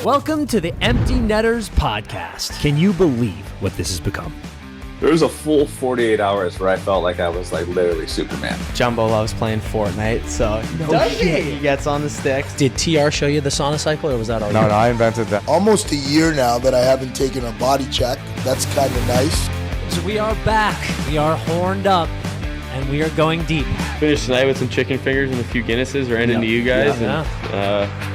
Welcome to the Empty Netters podcast. Can you believe what this has become? There was a full 48 hours where I felt like I was like literally Superman. Jumbo loves playing Fortnite, so he gets on the sticks. Did TR show you the sauna cycle, or was that all No, I invented that. Almost a year now that I haven't taken a body check. That's kind of nice. So we are back. We are horned up, and we are going deep. Finished tonight with some chicken fingers and a few Guinnesses, ran into you guys, and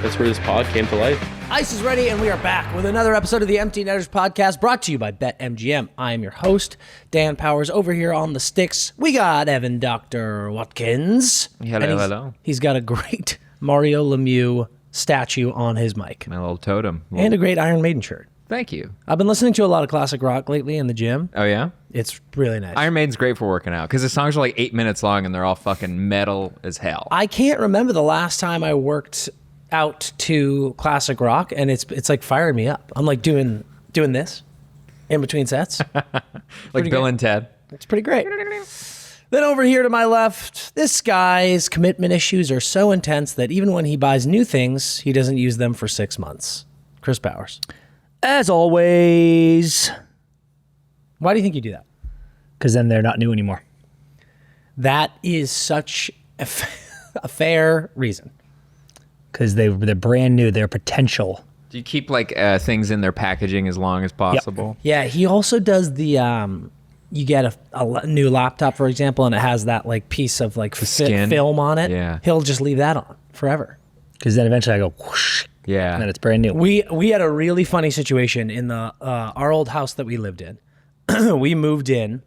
that's where this pod came to life. Ice is ready, and we are back with another episode of the Empty Netters podcast, brought to you by BetMGM. I am your host, Dan Powers. Over here on the sticks, we got Evan Dr. Watkins. Hello. He's got a great Mario Lemieux statue on his mic. My little totem. And a great Iron Maiden shirt. Thank you. I've been listening to a lot of classic rock lately in the gym. Oh, yeah? It's really nice. Iron Maiden's great for working out because the songs are like 8 minutes long and they're all fucking metal as hell. I can't remember the last time I worked out to classic rock, and it's like firing me up. I'm like doing this in between sets. Like Bill and Ted. It's pretty great. Then over here to my left, this guy's commitment issues are so intense that even when he buys new things, he doesn't use them for 6 months. Chris Powers. As always. Why do you think you do that? Because then they're not new anymore. That is such a fair reason. Because they're brand new. They're potential. Do you keep like things in their packaging as long as possible? Yep. Yeah, he also does the, you get a new laptop, for example, and it has that like piece of like film on it. Yeah. He'll just leave that on forever. Because then eventually I go whoosh. Yeah. And then it's brand new. We had a really funny situation in the our old house that we lived in. We moved in,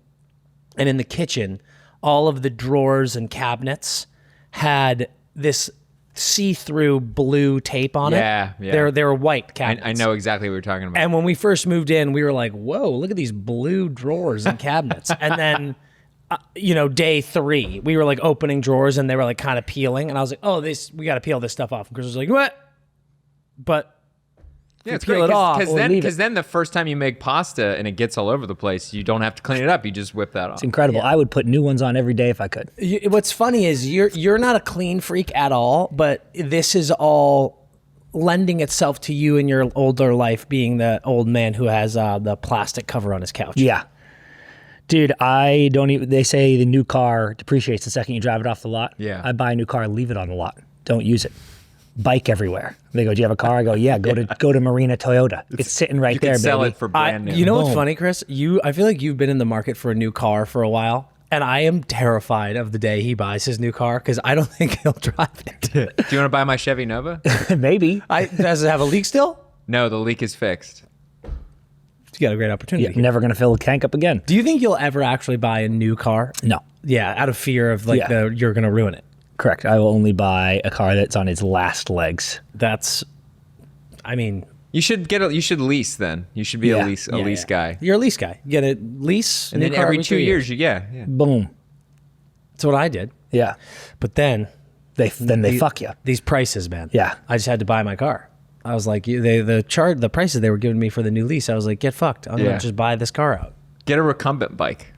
and in the kitchen, all of the drawers and cabinets had this see-through blue tape on it. Yeah. They were white cabinets. I know exactly what you're talking about. And when we first moved in, we were like, whoa, look at these blue drawers and cabinets. And then, day 3, we were like opening drawers and they were like kind of peeling. And I was like, oh, we got to peel this stuff off. And Chris was like, what? But yeah, it's peel great, it off. Because then the first time you make pasta and it gets all over the place, you don't have to clean it up. You just whip that off. It's incredible. Yeah. I would put new ones on every day if I could. What's funny is you're not a clean freak at all, but this is all lending itself to you in your older life being the old man who has the plastic cover on his couch. Yeah. Dude, I don't even, they say the new car depreciates the second you drive it off the lot. Yeah. I buy a new car, leave it on the lot. Don't use it. Bike everywhere. They go, do you have a car? I go, yeah, go to Marina Toyota. It's sitting right there, baby. You can sell it for brand new. You know what's funny, Chris? I feel like you've been in the market for a new car for a while, and I am terrified of the day he buys his new car because I don't think he'll drive it. Do you want to buy my Chevy Nova? Maybe. Does it have a leak still? No, the leak is fixed. You got a great opportunity. Yeah, never going to fill a tank up again. Do you think you'll ever actually buy a new car? No. Yeah, out of fear of you're going to ruin it. Correct. I will only buy a car that's on its last legs. You should lease then. You should be a lease guy. You're a lease guy. You get a lease, and then every 2 years, yeah. Boom. That's what I did. Yeah. But then they fuck you. These prices, man. Yeah. I just had to buy my car. I was like, the prices they were giving me for the new lease. I was like, get fucked. I'm gonna just buy this car out. Get a recumbent bike.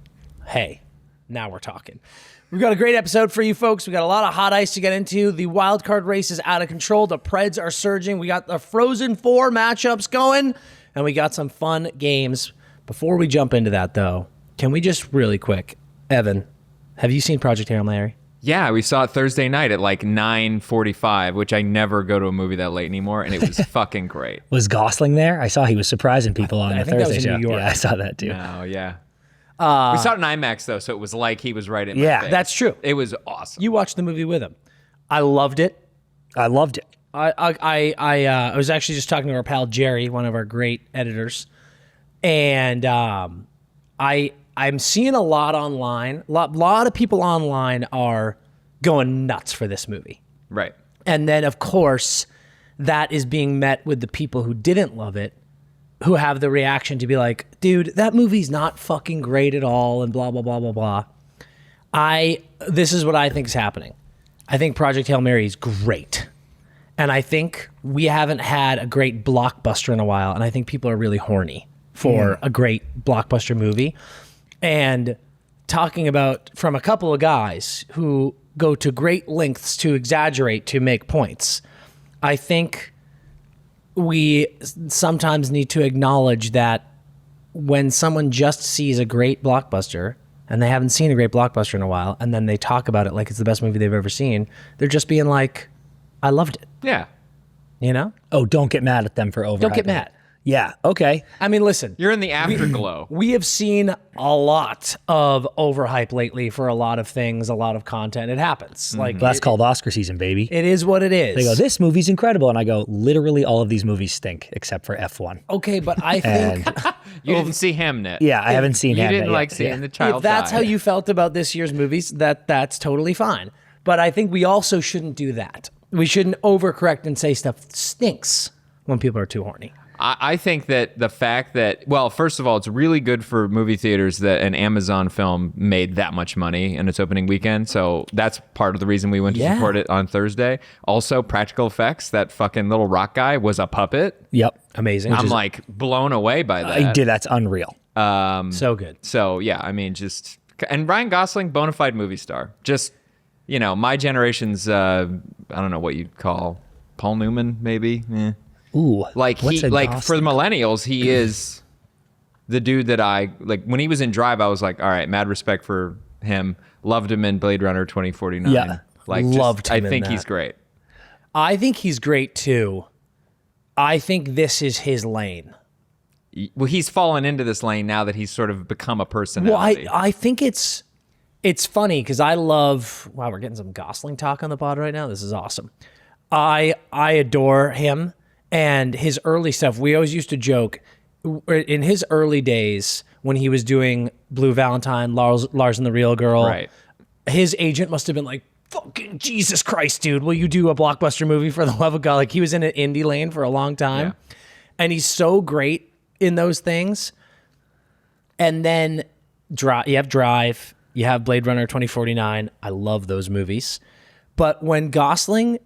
Hey, now we're talking. We've got a great episode for you folks. We got a lot of hot ice to get into. The Wildcard race is out of control. The Preds are surging. We got the Frozen Four matchups going, and we got some fun games. Before we jump into that, though, can we just really quick, Evan, have you seen Project Hail Mary? Yeah, we saw it Thursday night at like 9:45, which I never go to a movie that late anymore, and it was fucking great. Was Gosling there? I saw he was surprising people on the Thursday show. New York. Yeah, I saw that too. No, yeah. We saw it in IMAX though, so it was like he was right in my face. That's true. It was awesome. You watched the movie with him. I loved it. I loved it. I was actually just talking to our pal Jerry, one of our great editors, and I'm seeing a lot online. A lot of people online are going nuts for this movie. Right. And then, of course, that is being met with the people who didn't love it, who have the reaction to be like, dude, that movie's not fucking great at all, and blah, blah, blah, blah, blah. This is what I think is happening. I think Project Hail Mary is great. And I think we haven't had a great blockbuster in a while, and I think people are really horny for a great blockbuster movie. And talking about from a couple of guys who go to great lengths to exaggerate to make points, I think we sometimes need to acknowledge that when someone just sees a great blockbuster and they haven't seen a great blockbuster in a while, and then they talk about it like it's the best movie they've ever seen, they're just being like, I loved it. Yeah. You know? Oh, don't get mad at them for overhyping. Don't get mad. Yeah, okay. I mean, listen. You're in the afterglow. We have seen a lot of overhype lately for a lot of things, a lot of content. It happens. Like That's called Oscar season, baby. it is what it is. They go, this movie's incredible. And I go, literally all of these movies stink except for F1. Okay, but I think You didn't see Hamnet. Yeah, I haven't seen You Hamnet didn't yet. like seeing the child if that's die. how you felt about this year's movies, that's totally fine. But I think we also shouldn't do that. We shouldn't overcorrect and say stuff stinks when people are too horny. I think that the fact that, well, first of all, it's really good for movie theaters that an Amazon film made that much money in its opening weekend. So that's part of the reason we went to support it on Thursday. Also, practical effects. That fucking little rock guy was a puppet. Yep. Amazing. I'm like blown away by that. I did. That's unreal. So good. So yeah, I mean, just, and Ryan Gosling, bona fide movie star. Just, you know, my generation's, I don't know what you'd call Paul Newman, maybe. Ooh. Like what's he, a like for the Gosling? millennials, he is the dude that I like. When he was in Drive, I was like, all right, mad respect for him. Loved him in Blade Runner 2049. Yeah. like Loved him I in think that. he's great. I think he's great too. I think this is his lane. Well, he's fallen into this lane now that he's sort of become a Well, personality. I think it's funny because I love. Wow, we're getting some Gosling talk on the pod right now. This is awesome. I adore him and his early stuff. We always used to joke in his early days when he was doing Blue Valentine, Lars and the Real Girl. Right. His agent must have been like, "Fucking Jesus Christ, dude! Will you do a blockbuster movie for the love of God?" Like he was in an indie lane for a long time, and he's so great in those things. And then you have Drive, you have Blade Runner 2049. I love those movies. But when Gosling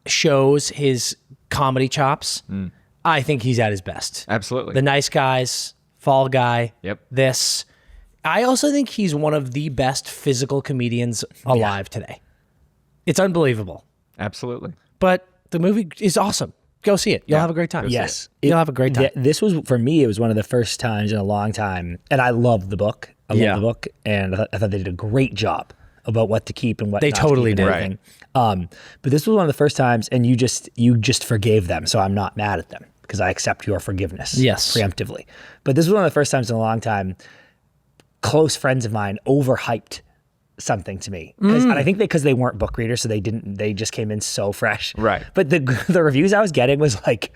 shows his comedy chops, I think he's at his best. Absolutely. The Nice Guys, Fall Guy, Yep. this. I also think he's one of the best physical comedians alive today. It's unbelievable. Absolutely. But the movie is awesome. Go see it. You'll have a great time. Yes. You'll have a great time. This was, for me, it was one of the first times in a long time. And I loved the book. I loved the book. And I thought they did a great job about what to keep and what They not totally to keep and did. everything. But this was one of the first times, and you just forgave them. So I'm not mad at them because I accept your forgiveness. Yes. Preemptively. But this was one of the first times in a long time close friends of mine overhyped something to me. And I think because they weren't book readers, so they just came in so fresh. Right. But the reviews I was getting was like,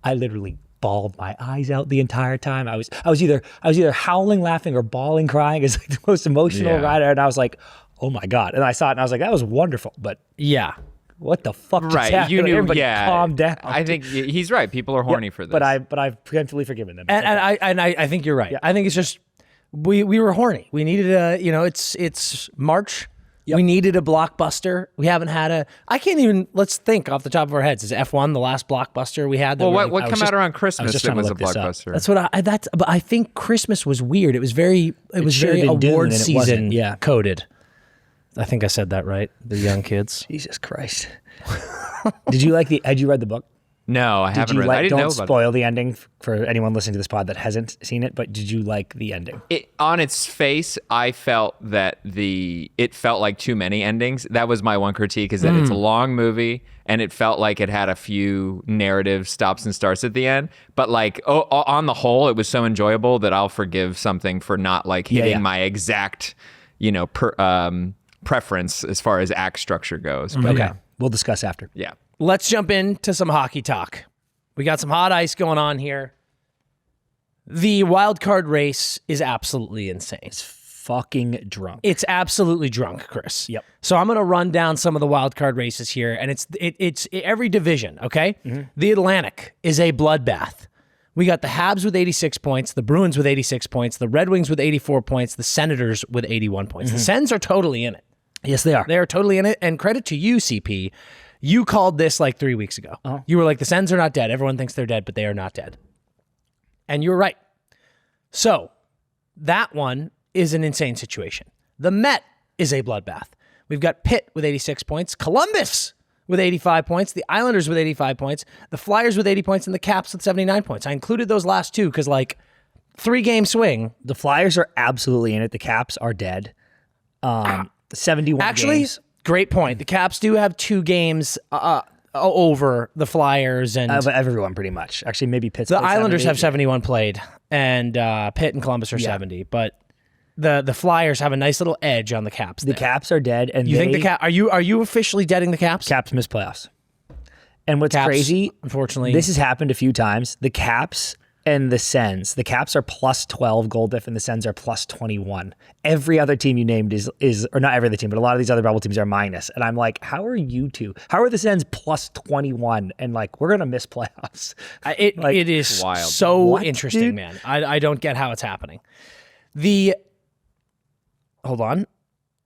I literally bawled my eyes out the entire time. I was either howling, laughing, or bawling, crying. It's like the most emotional Yeah. ride. And I was like, oh my God. And I saw it and I was like, that was wonderful. But Yeah. what the fuck just Right. happened? You knew, Everybody yeah. calm down. I think he's right. People are horny for this. But I've preemptively forgiven them. And I think you're right. I think it's just we were horny. We needed it's March. Yep. We needed a blockbuster. We haven't had I can't even, let's think off the top of our heads. Is F1 the last blockbuster we had? Well, what came out around Christmas just that trying to was a look this up. blockbuster? That's what but I think Christmas was weird. It was very should have been Dune award and it season wasn't. Yeah. coded. I think I said that right. The young kids. Jesus Christ. Had you read the book? No, I haven't read it. I didn't know Don't about spoil the ending for anyone listening to this pod that hasn't seen it, but did you like the ending? it. On its face, I felt that it felt like too many endings. That was my one critique, is that it's a long movie and it felt like it had a few narrative stops and starts at the end. But like on the whole, it was so enjoyable that I'll forgive something for not like hitting my exact, preference as far as act structure goes. But Okay. We'll discuss after. yeah. Let's jump into some hockey talk. We got some hot ice going on here. The wild card race is absolutely insane. Fucking drunk. It's absolutely drunk, Chris. Yep. So I'm going to run down some of the wild card races here, and it's every division, okay? The Atlantic is a bloodbath. We got the Habs with 86 points, the Bruins with 86 points, the Red Wings with 84 points, the Senators with 81 points. The Sens are totally in it. Yes, they are. They are totally in it, and credit to you, CP. You called this like 3 weeks ago. You were like, the Sens are not dead. Everyone thinks they're dead, but they are not dead. And you were right. So that one is an insane situation. The Met is a bloodbath. We've got Pitt with 86 points. Columbus with 85 points, the Islanders with 85 points, the Flyers with 80 points, and the Caps with 79 points. I included those last two because, 3-game swing. The Flyers are absolutely in it. The Caps are dead. 71 Actually, games. great point. The Caps do have 2 games over the Flyers and But everyone pretty much. Actually, maybe Pitt's the played Islanders 70. have 71 played, and Pitt and Columbus are 70. But the Flyers have a nice little edge on the Caps. The there. Caps are dead, and You think the Cap? Are you officially deading the Caps? Caps miss playoffs? And what's Caps, crazy, unfortunately, this has happened a few times. The Caps and the Sens. The Caps are plus 12 goal diff, and the Sens are plus 21. Every other team you named is or not every other team, but a lot of these other bubble teams are minus. And I'm like, how are you two? How are the Sens plus 21? And we're gonna miss playoffs. It is wild. so What, interesting, dude? man. I don't get how it's happening. Hold on.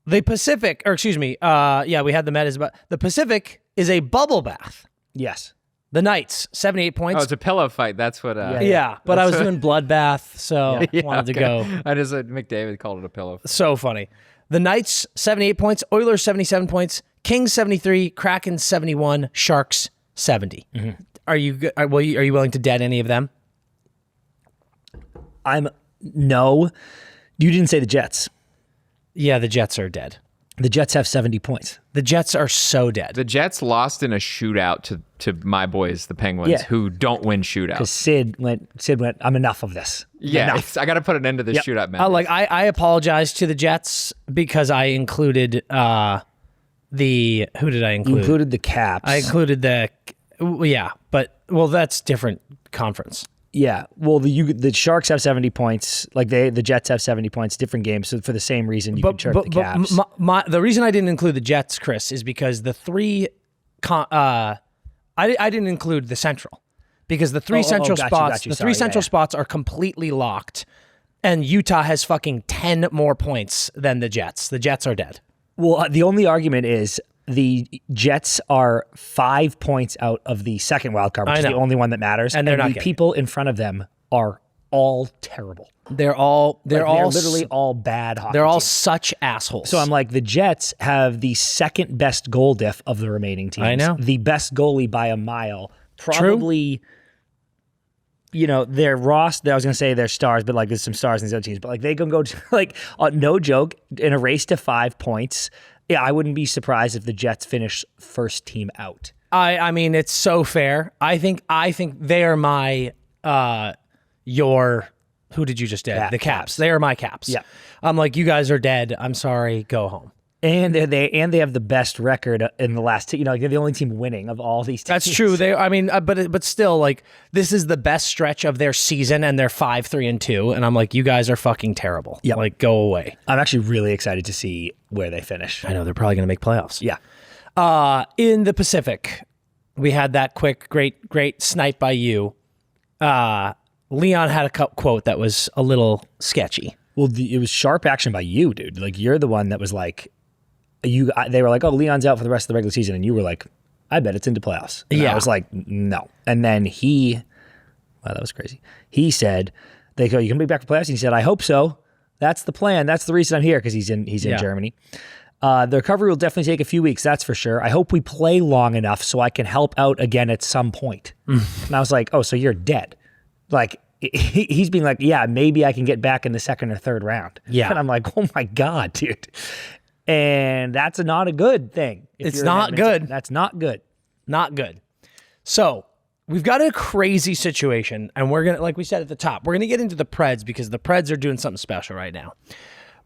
The Pacific, or excuse me, we had the Metas, but the Pacific is a bubble bath. Yes. The Knights, 78 points. Oh, it's a pillow fight. That's what. Yeah, but I was doing bloodbath, so wanted to go. I just McDavid called it a pillow fight. So funny. The Knights, 78 points. Oilers, 77 points. Kings, 73. Kraken, 71. Sharks, 70. Are you willing to dead any of them? No. You didn't say the Jets. Yeah, the Jets are dead. The Jets have 70 points. The Jets are so dead. The Jets lost in a shootout to my boys, the Penguins, Yeah. who don't win shootouts. Because Sid went, I'm enough of this. Yeah, Enough. I got to put an end to this shootout, man. I apologize to the Jets because I included who did I include? You included the Caps. I included that's different conference. Yeah, well, the Sharks have 70 points. The Jets have 70 points. Different games. So for the same reason, you can chirp the Caps. The reason I didn't include the Jets, Chris, is because the three. I didn't include the Central because the three central spots. Got you. The Sorry, three central spots are completely locked, and Utah has fucking 10 more points than the Jets. The Jets are dead. Well, the only argument is the Jets are 5 points out of the second wild card, which is the only one that matters. And they're not the getting people in front of them are all terrible. They're all literally all bad hockey They're all teams. such assholes. So I'm like, the Jets have the second best goal diff of the remaining teams. I know. The best goalie by a mile. Probably, their roster, I was going to say they're stars, but there's some stars in these other teams. But they can go to, no joke, in a race to 5 points. Yeah, I wouldn't be surprised if the Jets finish first team out. I mean, it's so fair. I think they are my who did you just dead? The Caps. They are my Caps. Yeah. I'm like, you guys are dead. I'm sorry. Go home. And they have the best record in the last two. They're the only team winning of all these teams. That's true. But still, this is the best stretch of their season, and they're 5-3-2. And I'm like, you guys are fucking terrible. Yeah. Go away. I'm actually really excited to see where they finish. I know they're probably going to make playoffs. Yeah. In the Pacific, we had that quick, great snipe by you. Leon had a quote that was a little sketchy. Well, it was sharp action by you, dude. You're the one that was they were like, oh, Leon's out for the rest of the regular season. And you were like, I bet it's into playoffs. And I was like, no. And then that was crazy. He said, they go, you can be back for playoffs? And he said, I hope so. That's the plan. That's the reason I'm here, because he's in Germany. The recovery will definitely take a few weeks, that's for sure. I hope we play long enough so I can help out again at some point. And I was like, oh, so you're dead. He's being like, yeah, maybe I can get back in the second or third round. Yeah. And I'm like, oh my God, dude. And that's not a good thing. It's not good. That's not good. Not good. So we've got a crazy situation, and we're going to, like we said at the top, we're going to get into the Preds because the Preds are doing something special right now.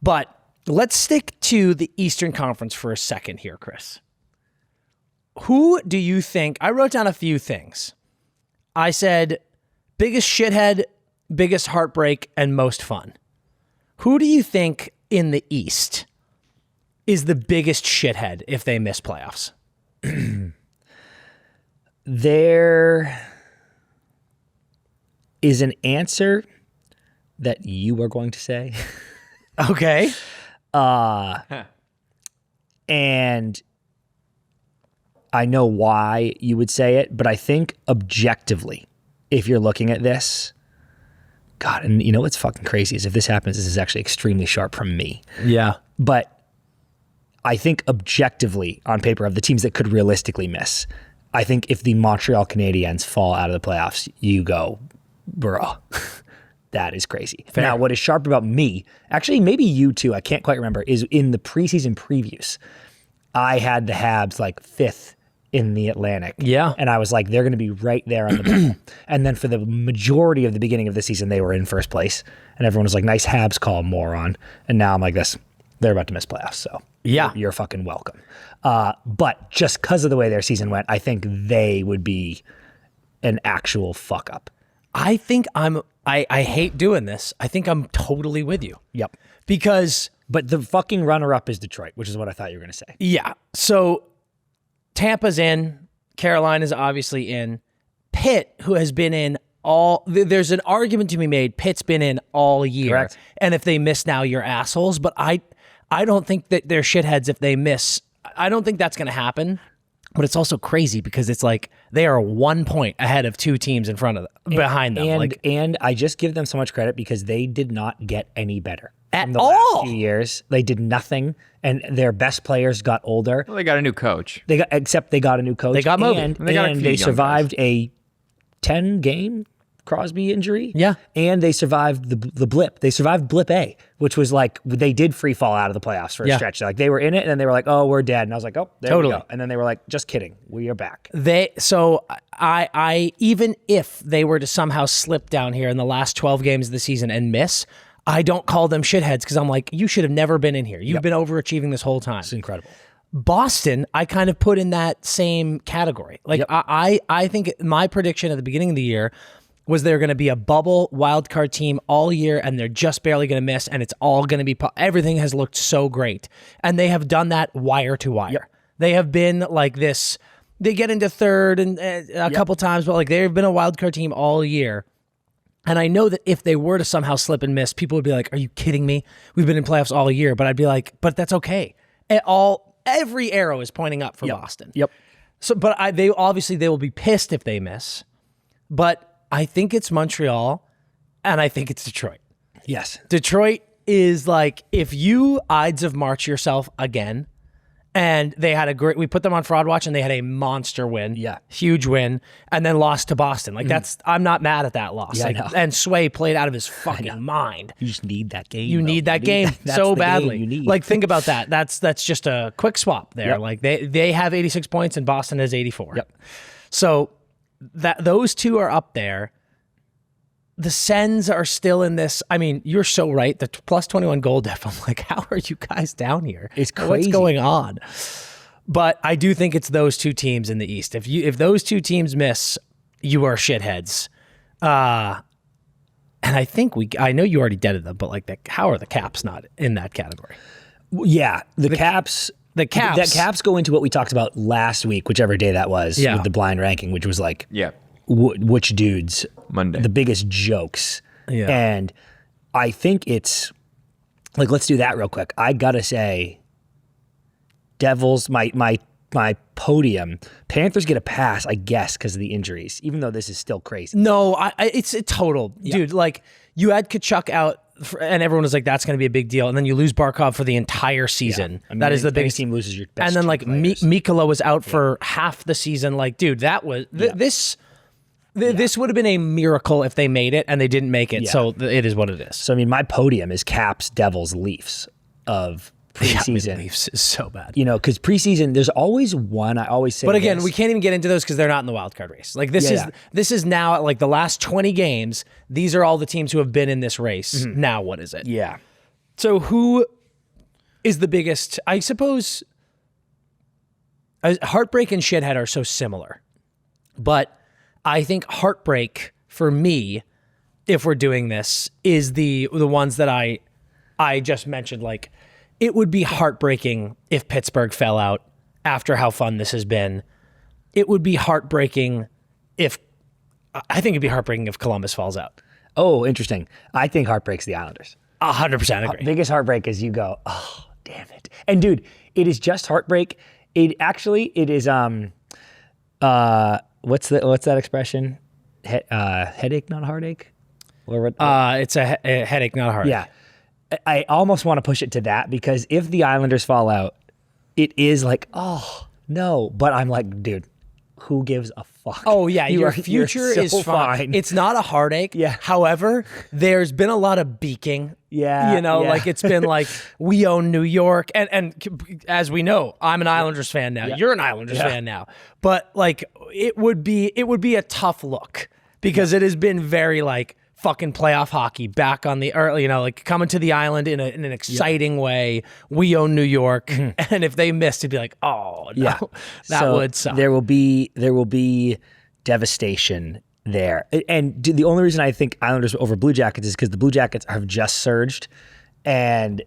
But let's stick to the Eastern Conference for a second here, Chris. Who do you think, I wrote down a few things. I said, biggest shithead, biggest heartbreak, and most fun. Who do you think in the East is the biggest shithead if they miss playoffs? There is an answer that you are going to say. Okay. And I know why you would say it, but I think objectively, if you're looking at this, God, and what's fucking crazy is if this happens, this is actually extremely sharp from me. Yeah. But I think objectively on paper of the teams that could realistically miss, I think if the Montreal Canadiens fall out of the playoffs, you go, bro, that is crazy. Fair. Now, what is sharp about me, actually maybe you too, I can't quite remember, is in the preseason previews, I had the Habs like 5th in the Atlantic. Yeah. And I was like, they're going to be right there on the bottom. And then for the majority of the beginning of the season, they were in first place. And everyone was like, nice Habs call, moron. And now I'm like this, they're about to miss playoffs. So Yeah. you're fucking welcome. But just because of the way their season went, I think they would be an actual fuck up. I think I hate doing this. I think I'm totally with you. Yep. Because But the fucking runner-up is Detroit, which is what I thought you were going to say. yeah. So Tampa's in, Carolina's obviously in. Pitt, who has been in all, there's an argument to be made. Pitt's been in all year. Correct. And if they miss now, you're assholes. But I don't think that they're shitheads if they miss. I don't think that's going to happen. But it's also crazy because it's like they are 1 point ahead of 2 teams in front of them, behind them. And I just give them so much credit because they did not get any better. At in the all. last few years, they did nothing, and their best players got older. Well, they got a new coach. They got a new coach. They got Moby. and They got a and few they young survived a 10-game Crosby injury. Yeah. And they survived the blip. They survived blip A, which was like they did free fall out of the playoffs for a Yeah. stretch. Like they were in it, and then they were like, "Oh, we're dead." And I was like, "Oh, there Totally. we go." And then they were like, "Just kidding, we are back." So I even if they were to somehow slip down here in the last 12 games of the season and miss, I don't call them shitheads because I'm like, you should have never been in here. You've been overachieving this whole time. It's incredible. Boston, I kind of put in that same category. Like I think my prediction at the beginning of the year was they're going to be a bubble wildcard team all year and they're just barely going to miss and it's all going to be, everything has looked so great. And they have done that wire to wire. Yep. They have been like this, they get into third and a couple times, but like they've been a wildcard team all year. And I know that if they were to somehow slip and miss, people would be like, are you kidding me? We've been in playoffs all year. But I'd be like, but that's okay. Every arrow is pointing up for Boston. Yep. So, but they will be pissed if they miss. But I think it's Montreal, and I think it's Detroit. Yes. Detroit is like, if you Ides of March yourself again, and they had we put them on Fraud Watch, and they had a monster win. Yeah. Huge win, and then lost to Boston. Like, I'm not mad at that loss. Yeah, like, I know. and Sway played out of his fucking mind. You just need that game. You need that game so badly. You need. Like, think about that. That's just a quick swap there. Yep. Like, they have 86 points, and Boston has 84. Yep. So those two are up there. The Sens are still in this. I mean, you're so right. The plus 21 goal def. I'm like, how are you guys down here? It's What's crazy. going on? But I do think it's those two teams in the East. If those two teams miss, you are shitheads. And I think I know you already deaded them, but like, how are the Caps not in that category? Yeah, the Caps. The Caps. That Caps go into what we talked about last week, whichever day that was, with the blind ranking, which was like, Yeah. which dudes Monday. the biggest jokes. Yeah. And I think it's like, let's do that real quick. I gotta say, Devils, my podium. Panthers get a pass, I guess, because of the injuries, even though this is still crazy. No, it's a total. Dude, like, you had Kachuk out, and everyone was like, that's going to be a big deal. And then you lose Barkov for the entire season. Yeah. I mean, that is the any biggest team loses your best And then, two like, players. Mikkola was out for half the season. Like, dude, that was... This would have been a miracle if they made it, and they didn't make it. Yeah. So it is what it is. So, I mean, my podium is Caps, Devils, Leafs of preseason. Leafs is so bad. You know, because preseason, there's always one. I always say But again, this. we can't even get into those because they're not in the wild card race. Like, this is now, like, the last 20 games, these are all the teams who have been in this race. Now what is it? Yeah. So who is the biggest? I suppose Heartbreak and Shithead are so similar. But I think Heartbreak, for me, if we're doing this, is the ones that I just mentioned. Like, it would be heartbreaking if Pittsburgh fell out after how fun this has been. It would be heartbreaking if Columbus falls out. Oh, interesting. I think heartbreak's the Islanders. 100% agree. Biggest heartbreak is you go, oh, damn it. And dude, it is just heartbreak. It is what's that expression? Headache, not heartache? Or what? It's a headache, not a heartache. Yeah. I almost want to push it to that because if the Islanders fall out, it is like, oh no, but I'm like, dude, who gives a fuck? Oh yeah, your you're future so is fine. It's not a heartache. Yeah. However, there's been a lot of beaking. Yeah, You know, yeah. like it's been like we own New York, and as we know, I'm an Islanders fan now. You're an Islanders fan now. But like it would be a tough look because it has been very like fucking playoff hockey back on the early, you know, like coming to the island in an exciting way. We own New York, and if they missed, it'd be like, oh no, that would suck. There will be devastation there, and the only reason I think Islanders over Blue Jackets is because the Blue Jackets have just surged, and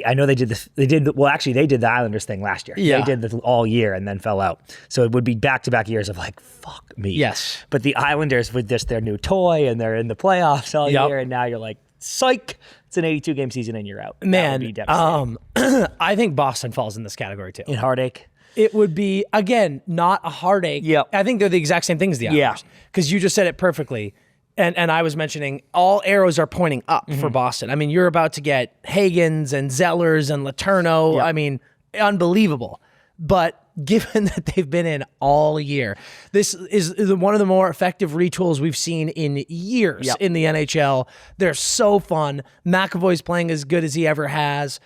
I know they did this. They did the Islanders thing last year. Yeah. They did this all year and then fell out. So it would be back-to-back years of like, fuck me. Yes. But the Islanders with this their new toy and they're in the playoffs all year, and now you're like, psych. It's an 82-game season and you're out. That Man, would be devastating. I think Boston falls in this category too. In heartache. It would be, again, not a heartache. Yep. I think they're the exact same thing as the Islanders. Because you just said it perfectly. And I was mentioning all arrows are pointing up for Boston. I mean, you're about to get Hagens and Zellers and Letourneau. Yep. I mean, unbelievable. But given that they've been in all year, this is one of the more effective retools we've seen in years in the NHL. They're so fun. McAvoy's playing as good as he ever has.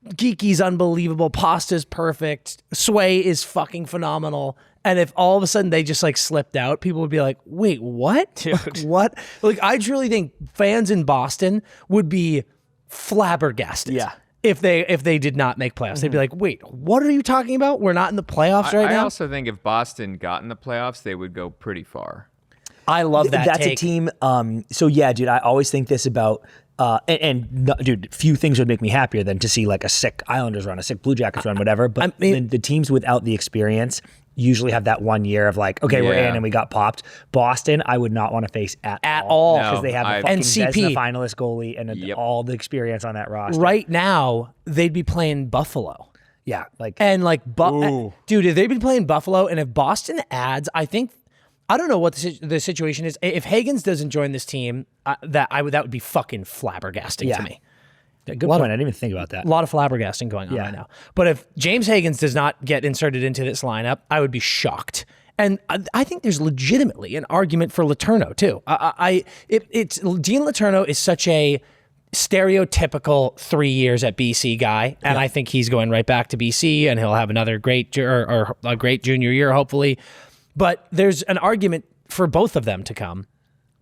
Geeky's unbelievable. Pasta's perfect. Sway is fucking phenomenal. And if all of a sudden they just like slipped out, people would be like, wait, what? Dude. What? Like, I truly think fans in Boston would be flabbergasted. Yeah. If they did not make playoffs. They'd be like, wait, what are you talking about? We're not in the playoffs right I now? also think if Boston got in the playoffs, they would go pretty far. I love that That's take. a team. So yeah, dude, I always think this about, dude, few things would make me happier than to see like a sick Islanders run, a sick Blue Jackets run, whatever. But I mean- the teams without the experience usually have that 1 year of like, okay, we're Yeah. in and we got popped. Boston, I would not want to face at all. because they have No, a fucking NCP. Vezina finalist goalie and Yep. all the experience on that roster. Right now, they'd be playing Buffalo. Yeah, like And like, Ooh. dude, if they've been playing Buffalo, and if Boston adds, I don't know what the situation is. If Hagens doesn't join this team, that would be fucking flabbergasting Yeah. to me. good point. I didn't even think about that. A lot of flabbergasting going on Yeah. right now. But if James Hagens does not get inserted into this lineup, I would be shocked. And I think there's legitimately an argument for Letourneau too. It's Dean Letourneau is such a stereotypical 3 years at BC guy, and I think he's going right back to BC, and he'll have another great or a great junior year hopefully. But there's an argument for both of them to come.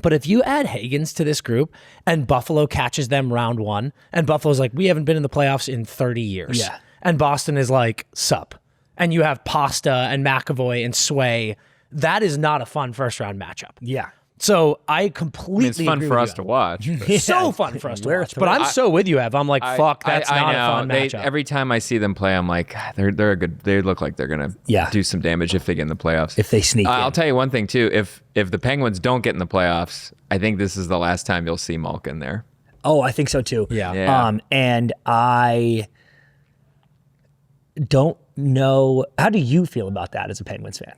But if you add Hagens to this group and Buffalo catches them round one, and Buffalo's like, we haven't been in the playoffs in 30 years. Yeah. And Boston is like, sup. And you have Pasta and McAvoy and Sway. That is not a fun first round matchup. Yeah. So I completely It's fun agree for with us you, to Ev. watch. but- So fun for us to We're watch. But I'm so with you, Ev. I'm like, fuck, that's I not know. a fun They- matchup. Every time I see them play, I'm like, they're a good. They look like they're gonna do some damage if they get in the playoffs. If they sneak in. I'll tell you one thing too. If the Penguins don't get in the playoffs, I think this is the last time you'll see Malkin there. Oh, I think so too. Yeah. Yeah. And I don't know. How do you feel about that as a Penguins fan?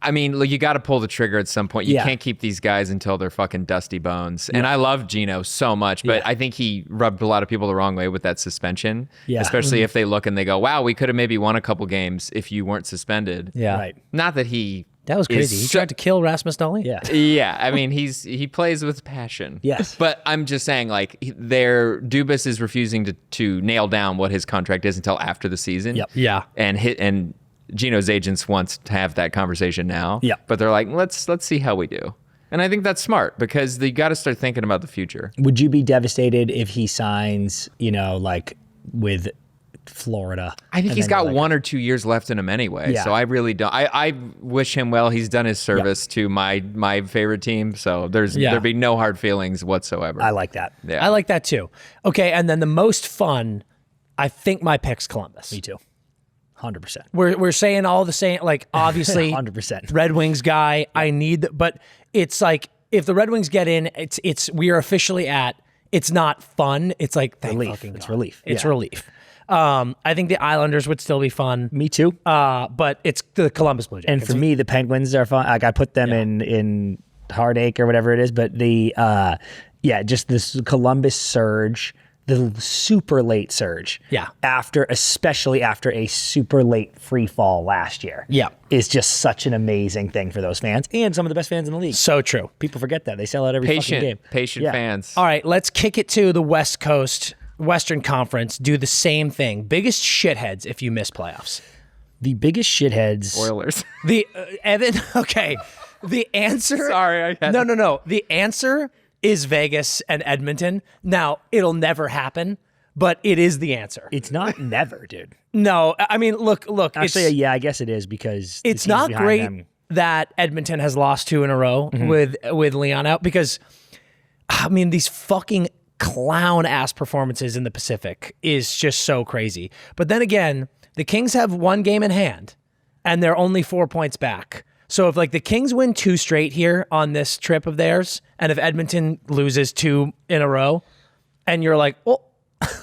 I mean, like, you got to pull the trigger at some point. You can't keep these guys until they're fucking dusty bones. And I love Gino so much, but I think he rubbed a lot of people the wrong way with that suspension. Yeah. Especially if they look and they go, wow, we could have maybe won a couple games if you weren't suspended. Yeah. Right. Not that he. That was crazy. He tried to kill Rasmus Dahlin. Yeah. Yeah, I mean, he plays with passion. Yes. But I'm just saying, like, Dubas is refusing to nail down what his contract is until after the season. Yep. Yeah. And Gino's agents wants to have that conversation now. Yeah. But they're like, let's see how we do. And I think that's smart because you got to start thinking about the future. Would you be devastated if he signs, like with Florida? I think and he's then got you're like, 1 or 2 years left in him anyway. Yeah. So I really don't. I wish him well. He's done his service to my favorite team. So there'd be no hard feelings whatsoever. I like that. Yeah. I like that too. Okay, and then the most fun, I think my pick's Columbus. Me too. 100%. We're saying all the same, like obviously 100%. Red Wings guy. I need, but it's like if the Red Wings get in, we are officially at. It's not fun. It's like thank Relief. fucking It's God. relief. It's Yeah. relief. I think the Islanders would still be fun. Me too. But it's the Columbus Blue Jackets. And for me, the Penguins are fun. Like I put them in heartache or whatever it is, but just this Columbus surge the super late surge. Yeah. Especially after a super late free fall last year. Yeah. Is just such an amazing thing for those fans and some of the best fans in the league. So true. People forget that. They sell out every fucking game. Patient Yeah. fans. All right, let's kick it to the West Coast, Western Conference. Do the same thing. Biggest shitheads if you miss playoffs. The biggest shitheads. Oilers. The Evan. Okay, the answer. Sorry, I had No. The answer is Vegas and Edmonton. Now it'll never happen, but it is the answer. It's not never, dude. No, I mean, look. Actually, yeah, I guess it is because the It's teams not behind great them- that Edmonton has lost 2 in a row with Leon out because, I mean, these fucking clown ass performances in the Pacific is just so crazy. But then again, the Kings have 1 game in hand and they're only 4 points back. So if like the Kings win 2 straight here on this trip of theirs, and if Edmonton loses 2 in a row, and you're like, oh,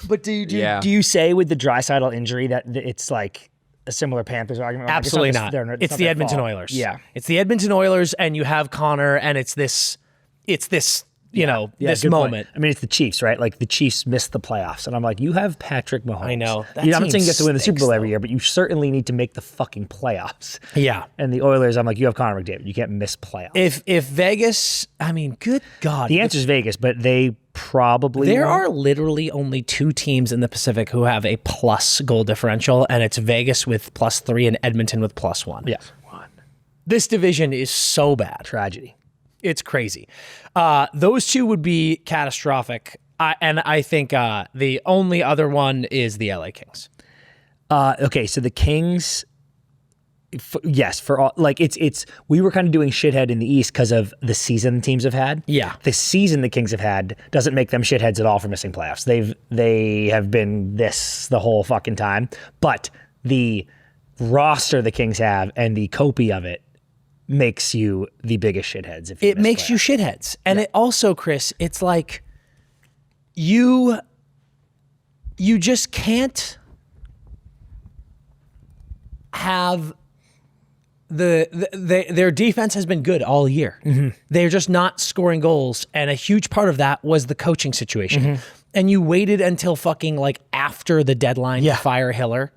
But do Yeah. you say with the Draisaitl injury that it's like a similar Panthers argument? Like, absolutely not. not. It's not the their Edmonton fault. Oilers. Yeah. It's the Edmonton Oilers, and you have Connor, and it's this, Yeah, this good point. moment. I mean, it's the Chiefs, right? Like the Chiefs missed the playoffs, and I'm like, you have Patrick Mahomes. I know. That I'm not team saying you have to win the Super stinks, Bowl every though. year, but you certainly need to make the fucking playoffs. Yeah. And the Oilers, I'm like, you have Connor McDavid. You can't miss playoffs. If Vegas, I mean, good God. The answer is Vegas, but they probably There won't. are literally only 2 teams in the Pacific who have a plus goal differential, and it's Vegas with +3 and Edmonton with +1. Yeah. This division is so bad. Tragedy. It's crazy. Those 2 would be catastrophic. And I think the only other one is the LA Kings. Okay, so the Kings, yes, for all, like it's we were kind of doing shithead in the East because of the season teams have had. Yeah. The season the Kings have had doesn't make them shitheads at all for missing playoffs. They have been this the whole fucking time. But the roster the Kings have and the copy of it makes you the biggest shitheads. If It makes you shitheads. And it also, Chris, it's like you just can't have their defense has been good all year. They're just not scoring goals, and a huge part of that was the coaching situation. And you waited until fucking like after the deadline to fire Hiller.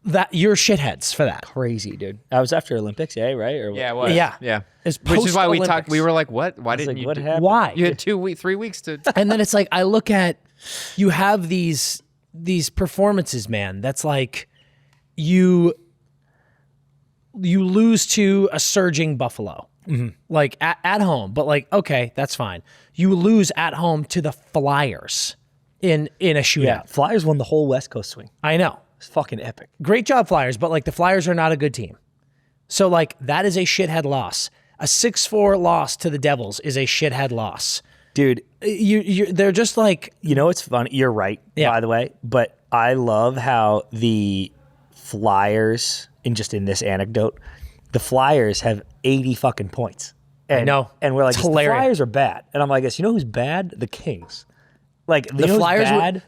That you're shitheads for that. crazy, dude. I was after Olympics, yeah, right? Or what? Yeah, it was. Yeah. Yeah. It's Which is why we post-Olympics. talked. We were like, what? Why didn't like, you? what happened? Why? You had 3 weeks to. And then it's like I look at you have these performances, man. That's like you lose to a surging Buffalo, like at home. But like, okay, that's fine. You lose at home to the Flyers in a shootout. Yeah, Flyers won the whole West Coast swing. I know. It's fucking epic. Great job, Flyers. But like the Flyers are not a good team. So like that is a shithead loss. A 6-4 loss to the Devils is a shithead loss. Dude, They're just like, you know what's funny? You're right, Yeah. by the way. But I love how the Flyers, in this anecdote, the Flyers have 80 fucking points. And, know. And we're like, It's the hilarious. Flyers are bad. And I'm like, you know who's bad? The Kings. Like, the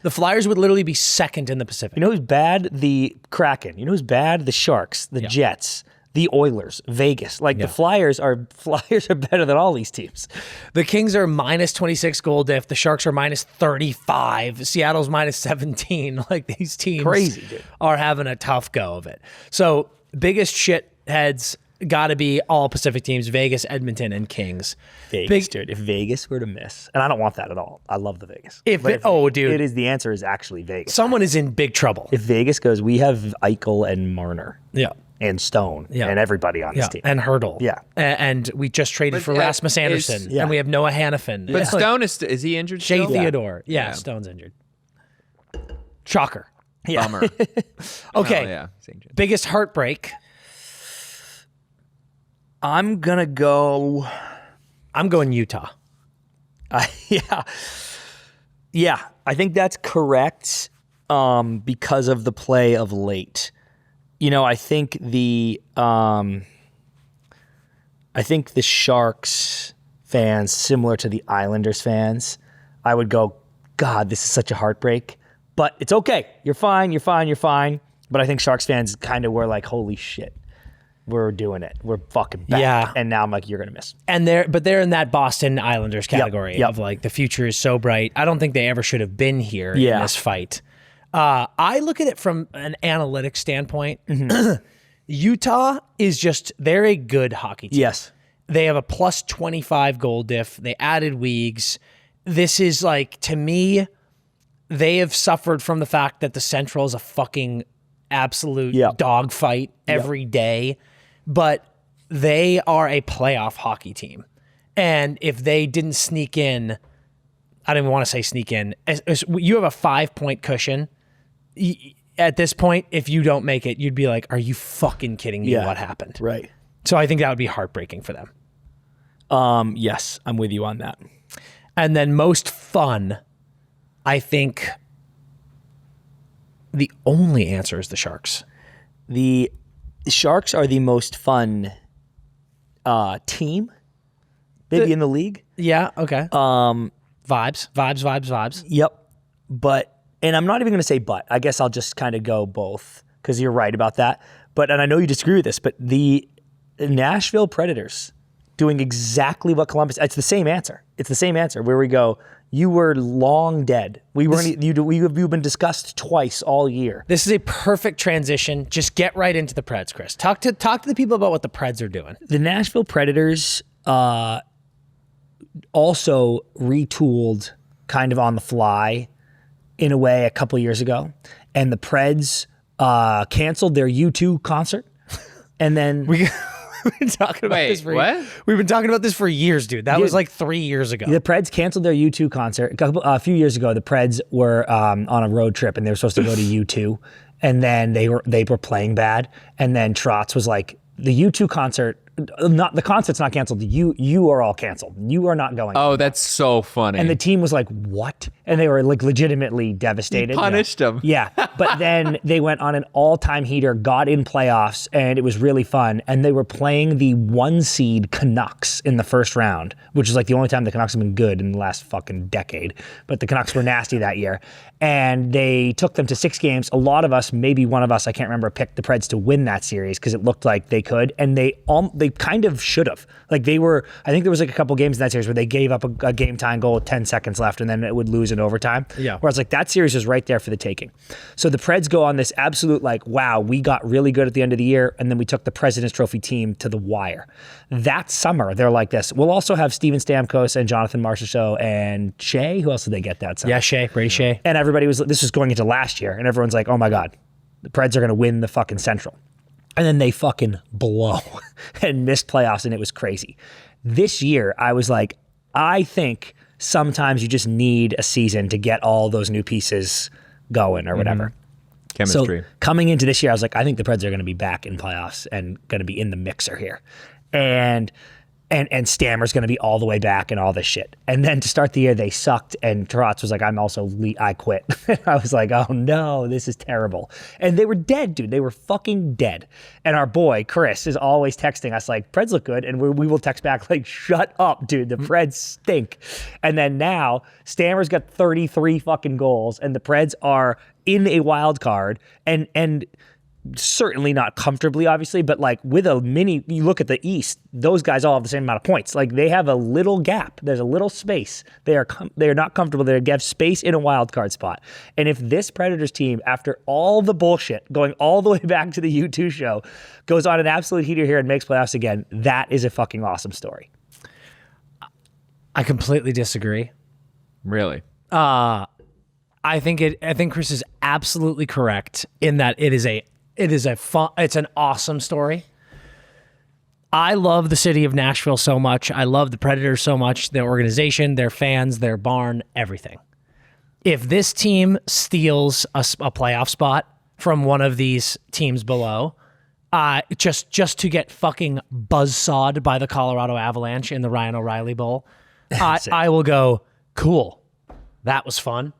Flyers would literally be second in the Pacific. You know who's bad? The Kraken. You know who's bad? The Sharks, the Jets, the Oilers, Vegas. Like the Flyers are better than all these teams. The Kings are -26 goal diff. The Sharks are -35. Seattle's -17. Like these teams Crazy, dude. are having a tough go of it. So biggest shit heads got to be all Pacific teams: Vegas, Edmonton, and Kings. Vegas, dude. If Vegas were to miss, and I don't want that at all. I love the Vegas. Dude, It is the answer is actually Vegas. someone is in big trouble. If Vegas goes, we have Eichel and Marner. Yeah. And Stone and everybody on this team. And Hurdle. Yeah. And we just traded for Rasmus Anderson. And we have Noah Hannafin. But Stone is he injured? Shea still? Theodore. Yeah, Stone's injured. Shocker. Bummer. Okay. Oh, yeah. He's injured. Biggest heartbreak. I'm going to go. I'm going Utah. Yeah, I think that's correct because of the play of late. You know, I think the Sharks fans, similar to the Islanders fans, I would go, God, this is such a heartbreak. But it's okay. You're fine. But I think Sharks fans kind of were like, holy shit. we're doing it. We're fucking back. Yeah. And now I'm like, you're gonna miss. And they're in that Boston Islanders category Yep. of like the future is so bright. I don't think they ever should have been here in this fight. I look at it from an analytics standpoint. Utah is they're a good hockey team. Yes. They have a plus 25 goal diff. They added Weegs. This is like, to me, they have suffered from the fact that the Central is a fucking absolute dogfight every day, but they are a playoff hockey team. And if they didn't sneak in, I don't even want to say sneak in, you have a 5-point cushion. At this point, if you don't make it, you'd be like, are you fucking kidding me? What happened? Right. So I think that would be heartbreaking for them. Yes, I'm with you on that. And then most fun, I think the only answer is the Sharks. The Sharks are the most fun team maybe in the league. Yeah, okay. Vibes. Yep. And I'm not even going to say but. I guess I'll just kind of go both because you're right about that. And I know you disagree with this, but the Nashville Predators doing exactly what Columbus, it's the same answer. It's the same answer where we go, you were long dead. You've been discussed twice all year. This is a perfect transition. Just get right into the Preds, Chris. Talk to the people about what the Preds are doing. The Nashville Predators also retooled kind of on the fly in a way a couple years ago, and the Preds canceled their U2 concert, and then we've been talking about this for what? We've been talking about this for years, dude. That was like 3 years ago. The Preds canceled their U2 concert a few years ago. The Preds were on a road trip, and they were supposed to go to U2, and then they were playing bad, and then Trotz was like, the U2 concert. The concert's not canceled. You are all canceled. You are not going. Oh, that's so funny. And the team was like, what? And they were like legitimately devastated. Punished them. Yeah. But then they went on an all-time heater, got in playoffs, and it was really fun. And they were playing the 1 seed Canucks in the first round, which is like the only time the Canucks have been good in the last fucking decade. But the Canucks were nasty that year. And they took them to 6 games. A lot of us, maybe one of us, I can't remember, picked the Preds to win that series because it looked like they could. And they kind of should have. Like I think there was like a couple games in that series where they gave up a game time goal with 10 seconds left and then it would lose in overtime. Yeah. Whereas like that series was right there for the taking. So the Preds go on this absolute like, wow, we got really good at the end of the year and then we took the President's Trophy team to the wire. That summer, they're like this. We'll also have Steven Stamkos and Jonathan Marchessault and Shea. Who else did they get that summer? Yeah, Brady Shea. And this was going into last year and everyone's like, oh my God, the Preds are going to win the fucking Central. And then they fucking blow and missed playoffs, and it was crazy. This year, I was like, I think sometimes you just need a season to get all those new pieces going or whatever. Chemistry. So coming into this year, I was like, I think the Preds are going to be back in playoffs and going to be in the mixer here. And Stammer's going to be all the way back and all this shit. And then to start the year, they sucked. And Trotz was like, I quit. I was like, oh no, this is terrible. And they were dead, dude. They were fucking dead. And our boy, Chris, is always texting us like, Preds look good. And we will text back like, shut up, dude. The Preds stink. And then now Stammer's got 33 fucking goals and the Preds are in a wild card and certainly not comfortably, obviously, but like with you look at the East, those guys all have the same amount of points. Like they have a little gap. There's a little space. They are not comfortable. They have space in a wild card spot. And if this Predators team, after all the bullshit, going all the way back to the U2 show, goes on an absolute heater here and makes playoffs again, that is a fucking awesome story. I completely disagree. Really? I think Chris is absolutely correct in that it's an awesome story. I love the city of Nashville so much. I love the Predators so much, their organization, their fans, their barn, everything. If this team steals a playoff spot from one of these teams below, just to get fucking buzzsawed by the Colorado Avalanche in the Ryan O'Reilly Bowl, I will go, cool. That was fun.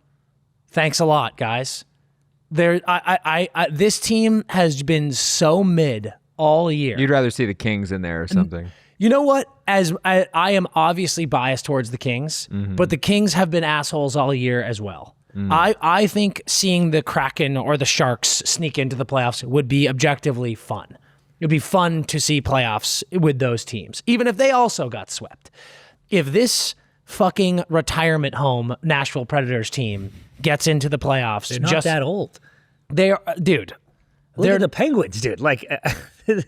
Thanks a lot, guys. This team has been so mid all year. You'd rather see the Kings in there or something. You know what? As I am obviously biased towards the Kings, but the Kings have been assholes all year as well. I think seeing the Kraken or the Sharks sneak into the playoffs would be objectively fun. It'd be fun to see playoffs with those teams, even if they also got swept. If this fucking retirement home Nashville Predators team gets into the playoffs, They're not that old. They are, dude. They're the Penguins, dude. Like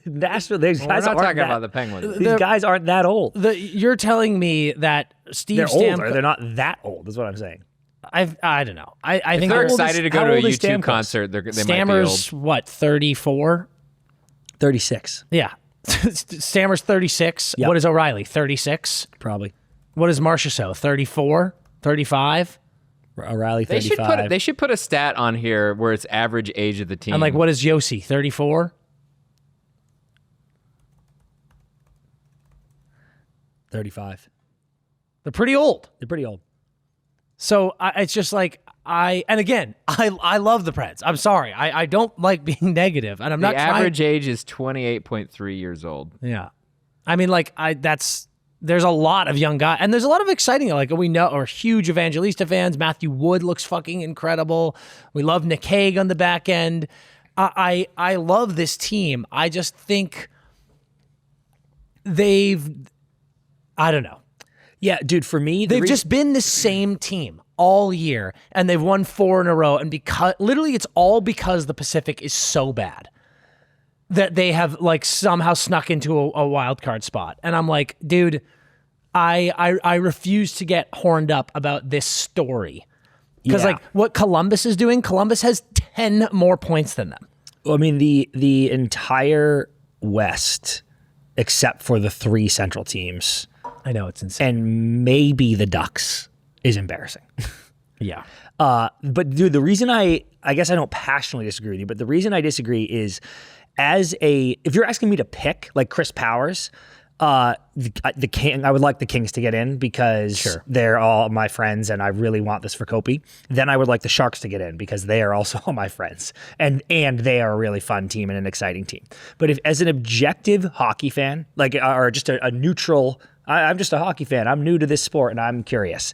Nashville, these guys We're not aren't talking that, about the Penguins. These guys aren't that old. You're telling me that Steve They're Stamkos... older. They're not that old, is what I'm saying. I don't know. I think They're how old excited to go how to a old is U2 Stamkos? concert. They might be Stammer's, old. what, 34? 36, Yeah. Stammer's 36. Yep. What is O'Reilly? 36? probably. What is Marchessault? 34? 35? O'Reilly, They 35. should put a stat on here where it's average age of the team. And like, what is Yossi? 34? 35. They're pretty old. They're pretty old. So it's just like, and again, I love the Preds. I'm sorry. I don't like being negative, and I'm the not trying. average age is 28.3 years old. Yeah. I mean, like, there's a lot of young guys, and there's a lot of exciting, like, we know, are huge Evangelista fans. Matthew Wood looks fucking incredible. We love Nick Hague on the back end. I love this team. I just think I don't know. Yeah, dude, for me, They've just been the same team all year, and they've won 4 in a row, and because literally it's all because the Pacific is so bad that they have like somehow snuck into a wild card spot. And I'm like, dude, I refuse to get horned up about this story. Because like what Columbus is doing, Columbus has 10 more points than them. I mean, the entire West, except for the 3 Central teams, I know, it's insane. and maybe the Ducks, is embarrassing. Yeah. But dude, the reason I guess I don't passionately disagree with you, but the reason I disagree is if you're asking me to pick like Chris Powers, the King, I would like the Kings to get in because they're all my friends and I really want this for Kopi. Then I would like the Sharks to get in because they are also all my friends and they are a really fun team and an exciting team. But if as an objective hockey fan, like or just a neutral, I'm just a hockey fan. I'm new to this sport and I'm curious.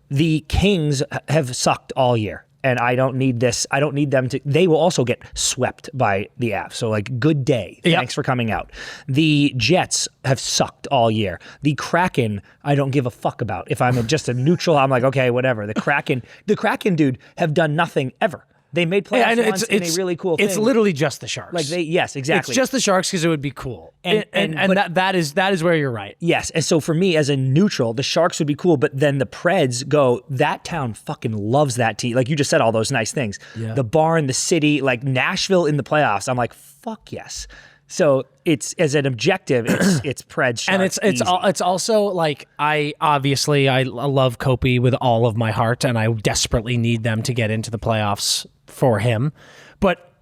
The Kings have sucked all year. And I don't need this. I don't need them to. They will also get swept by the Avs. So, like, good day. Thanks for coming out. The Jets have sucked all year. The Kraken, I don't give a fuck about. If I'm just a neutral, I'm like, okay, whatever. The Kraken, dude, have done nothing ever. They made playoffs once in a really cool thing. It's literally just the Sharks. Like yes, exactly. It's just the Sharks because it would be cool. But that is where you're right. Yes, and so for me as a neutral, the Sharks would be cool, but then the Preds go, that town fucking loves that team. Like you just said all those nice things. Yeah. The barn, the city, like Nashville in the playoffs. I'm like, fuck yes. So it's as an objective, it's Preds, Sharks, and it's also like I love Kopi with all of my heart, and I desperately need them to get into the playoffs for him. But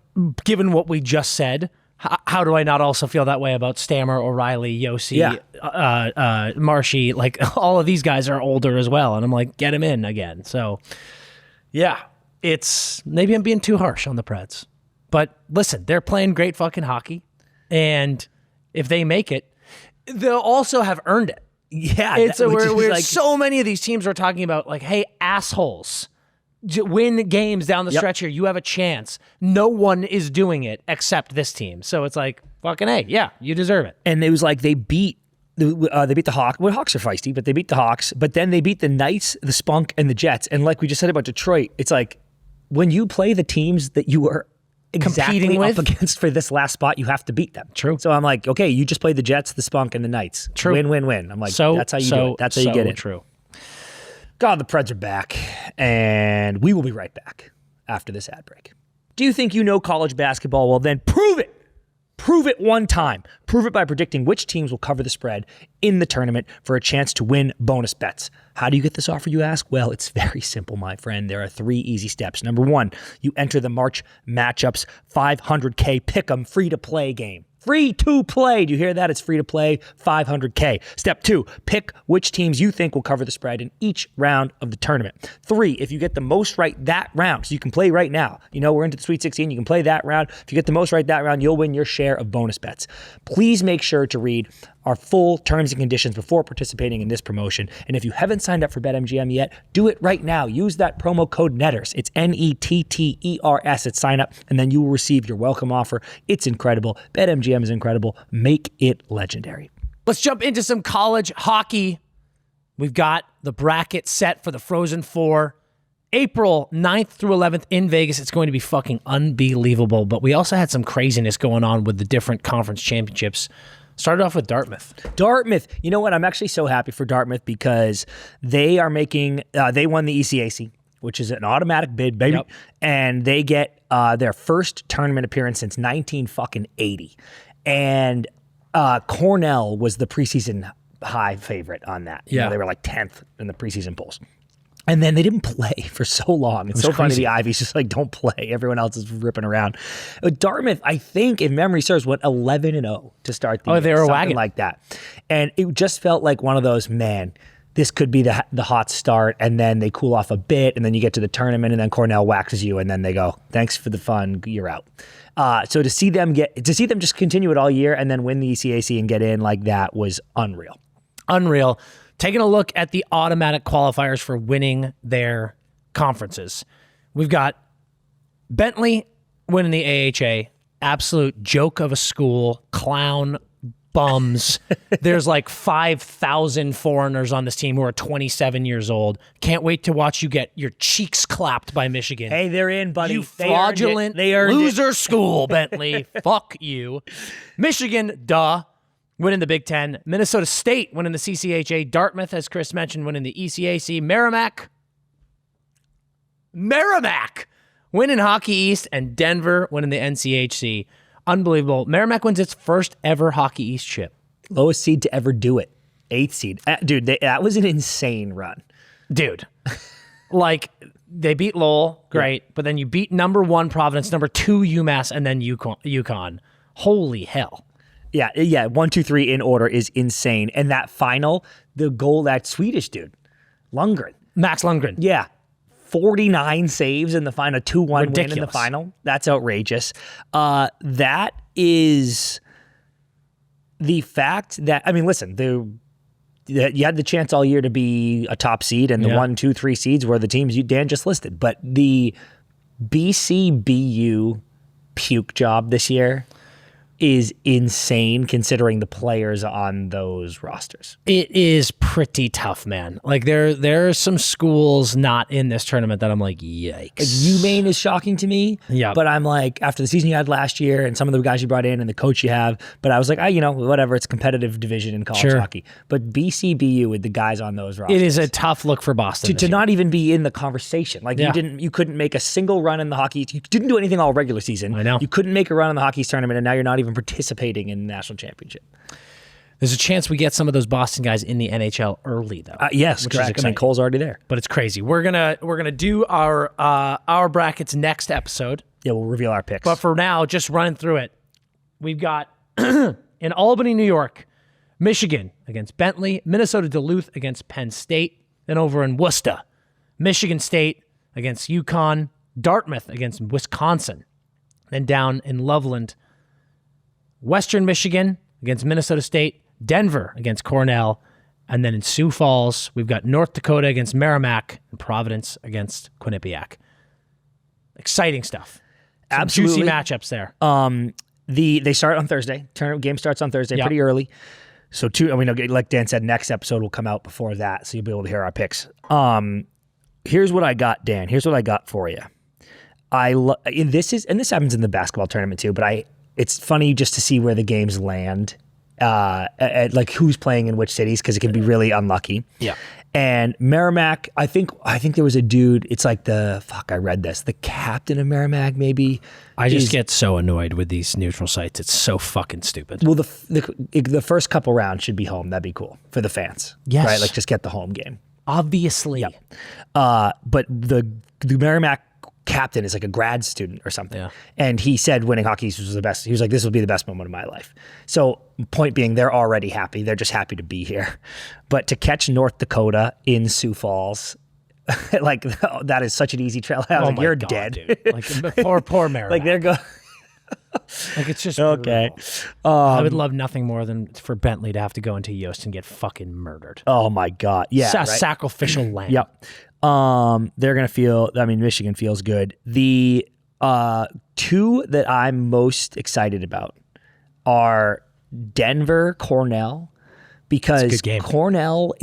given what we just said, how do I not also feel that way about Stammer, O'Reilly, Yossi, Marshy? Like all of these guys are older as well, and I'm like, get him in again. So yeah, it's maybe I'm being too harsh on the Preds, but listen, they're playing great fucking hockey. And if they make it, they'll also have earned it. Yeah. We're like, so many of these teams are talking about like, hey, assholes, win games down the stretch here. You have a chance. No one is doing it except this team. So it's like, fucking A, yeah, you deserve it. And it was like they beat the Hawks. Well, Hawks are feisty, but they beat the Hawks. But then they beat the Knights, the Spunk, and the Jets. And like we just said about Detroit, it's like when you play the teams that you are competing up against for this last spot, you have to beat them. True. So I'm like, okay, you just played the Jets, the Spunk, and the Knights. True. Win. I'm like, that's how you do it. That's how you get it. True. God, the Preds are back, and we will be right back after this ad break. Do you think you know college basketball? Well, then prove it. Prove it one time. Prove it by predicting which teams will cover the spread in the tournament for a chance to win bonus bets. How do you get this offer, you ask? Well, it's very simple, my friend. There are 3 easy steps. Number 1, you enter the March Matchups 500K Pick'em free-to-play game. Free to play. Do you hear that? It's free to play. 500K. Step 2, pick which teams you think will cover the spread in each round of the tournament. 3, if you get the most right that round, so you can play right now. You know, we're into the Sweet 16. You can play that round. If you get the most right that round, you'll win your share of bonus bets. Please make sure to read our full terms and conditions before participating in this promotion. And if you haven't signed up for BetMGM yet, do it right now. Use that promo code NETTERS. It's NETTERS at sign up, and then you will receive your welcome offer. It's incredible. BetMGM is incredible. Make it legendary. Let's jump into some college hockey. We've got the bracket set for the Frozen Four. April 9th through 11th in Vegas. It's going to be fucking unbelievable. But we also had some craziness going on with the different conference championships. Started off with Dartmouth. Dartmouth. You know what? I'm actually so happy for Dartmouth because they are making, they won the ECAC, which is an automatic bid, baby. Yep. And they get their first tournament appearance since 1980. And Cornell was the preseason high favorite on that. You know, they were like 10th in the preseason polls. And then they didn't play for so long. It's so funny. The Ivy's just like, don't play. Everyone else is ripping around. Dartmouth, I think, if memory serves, went 11-0 to start the year. They were something wagging like that. And it just felt like one of those, man, this could be the hot start, and then they cool off a bit, and then you get to the tournament, and then Cornell waxes you, and then they go, thanks for the fun, you're out. So to see them just continue it all year and then win the ECAC and get in like that was unreal. Unreal. Taking a look at the automatic qualifiers for winning their conferences. We've got Bentley winning the AHA. Absolute joke of a school. Clown bums. There's like 5,000 foreigners on this team who are 27 years old. Can't wait to watch you get your cheeks clapped by Michigan. Hey, they're in, buddy. You fraudulent loser school, Bentley. Fuck you. Michigan, duh. Winning the Big Ten. Minnesota State winning the CCHA. Dartmouth, as Chris mentioned, winning the ECAC. Merrimack winning Hockey East. And Denver winning the NCHC. Unbelievable. Merrimack wins its first ever Hockey East chip. Lowest seed to ever do it. 8th seed. Dude, that was an insane run. Dude. Like, they beat Lowell. Great. But then you beat number 1 Providence, number 2 UMass, and then UConn. Holy hell. Yeah, 1, 2, 3 in order is insane. And that final, the goal, that Swedish dude, Lundgren. Max Lundgren. Yeah. 49 saves in the final, 2-1 win in the final. That's outrageous. That is the fact that, I mean, listen, you had the chance all year to be a top seed, and the 1, 2, 3 seeds were the teams Dan just listed. But the BCBU puke job this year is insane considering the players on those rosters. It is pretty tough, man. Like there are some schools not in this tournament that I'm like, yikes. Like UMaine is shocking to me. Yeah. But I'm like, after the season you had last year and some of the guys you brought in and the coach you have, but I was like, whatever, it's a competitive division in college hockey. But BCBU with the guys on those rosters. It is a tough look for Boston. To not even be in the conversation. Like you couldn't make a single run in the hockey. You didn't do anything all regular season. I know. You couldn't make a run in the hockey tournament, and now you're not even participating in the national championship. There's a chance we get some of those Boston guys in the NHL early, though. Yes, correct. I mean, Cole's already there, but it's crazy. We're gonna do our brackets next episode. Yeah, we'll reveal our picks. But for now, just running through it, we've got in Albany, New York, Michigan against Bentley, Minnesota Duluth against Penn State, then over in Worcester, Michigan State against UConn, Dartmouth against Wisconsin, then down in Loveland, Western Michigan against Minnesota State, Denver against Cornell, and then in Sioux Falls, we've got North Dakota against Merrimack and Providence against Quinnipiac. Exciting stuff. Some Absolutely. juicy matchups there. They start on Thursday. Tournament game starts on Thursday, pretty early. So like Dan said, next episode will come out before that, so you'll be able to hear our picks. Here's what I got, Dan. Here's what I got for you. This happens in the basketball tournament too, but it's funny just to see where the games land, like who's playing in which cities, because it can be really unlucky. Yeah. And Merrimack, I think there was a dude, it's like I read this, the captain of Merrimack maybe. I just get so annoyed with these neutral sites. It's so fucking stupid. Well, the first couple rounds should be home. That'd be cool for the fans. Yes. Right? Like just get the home game. Obviously. Yep. But the Merrimack captain is like a grad student or something. Yeah. And he said winning Hockey East was the best. He was like, this will be the best moment of my life. So point being, they're already happy. They're just happy to be here. But to catch North Dakota in Sioux Falls, like that is such an easy trail. I was like, you're God, dead. Dude. Like poor Merrimack. Like they're going. Like, it's just Okay. brutal. I would love nothing more than for Bentley to have to go into Yost and get fucking murdered. Oh my God. Yeah. Right? Sacrificial lamb. Yep. They're going to feel, Michigan feels good. The two that I'm most excited about are Denver, Cornell, because good game. Cornell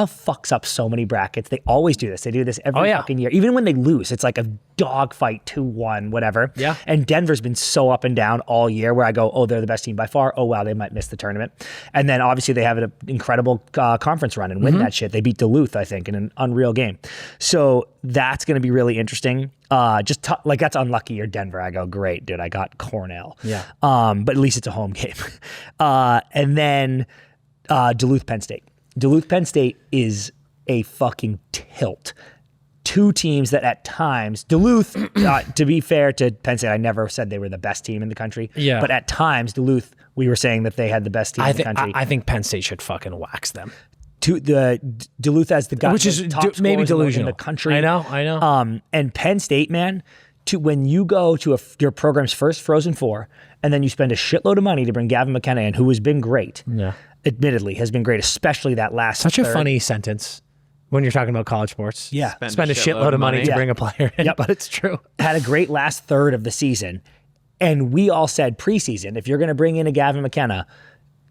fucks up so many brackets. They always do this. They do this every fucking year. Even when they lose, it's like a dogfight 2-1, whatever. Yeah. And Denver's been so up and down all year where I go, oh, they're the best team by far. Oh, wow, they might miss the tournament. And then obviously they have an incredible conference run and win that shit. They beat Duluth, I think, in an unreal game. So that's going to be really interesting. That's unlucky. You're Denver. I go, great, dude. I got Cornell. Yeah. But at least it's a home game. And then Duluth, Penn State. Duluth, Penn State is a fucking tilt. Two teams that at times, Duluth, to be fair to Penn State, I never said they were the best team in the country. Yeah. But at times, Duluth, we were saying that they had the best team in the country. I think Penn State should fucking wax them. Duluth has the guy, Which is top maybe scorers delusional. in the country. I know. And Penn State, man, when you go to your program's first Frozen Four, and then you spend a shitload of money to bring Gavin McKenna in, who has been great. Yeah. Admittedly, has been great, especially that last Such a third. funny sentence when you're talking about college sports. Yeah. Spend a shitload of money to bring a player in, but it's true. Had a great last third of the season. And we all said preseason, if you're going to bring in a Gavin McKenna,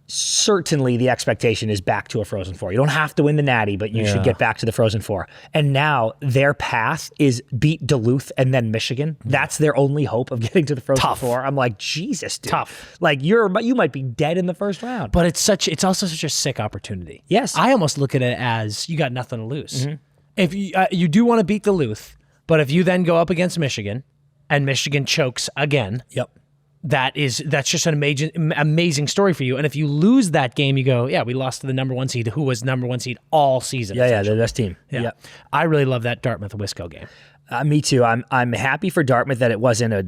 certainly the expectation is back to a Frozen Four. You don't have to win the Natty, but you should get back to the Frozen Four. And now their path is beat Duluth and then Michigan. That's their only hope of getting to the Frozen Four. I'm like, Jesus, dude. Tough. Like you might be dead in the first round. But it's also such a sick opportunity. Yes. I almost look at it as you got nothing to lose. If you do want to beat Duluth, but if you then go up against Michigan and Michigan chokes again, that's just an amazing story for you. And if you lose that game, you go, we lost to the number one seed, who was number one seed all season. Yeah, they're the best team. Yeah. I really love that Dartmouth-Wisco game. Me too. I'm happy for Dartmouth that it wasn't a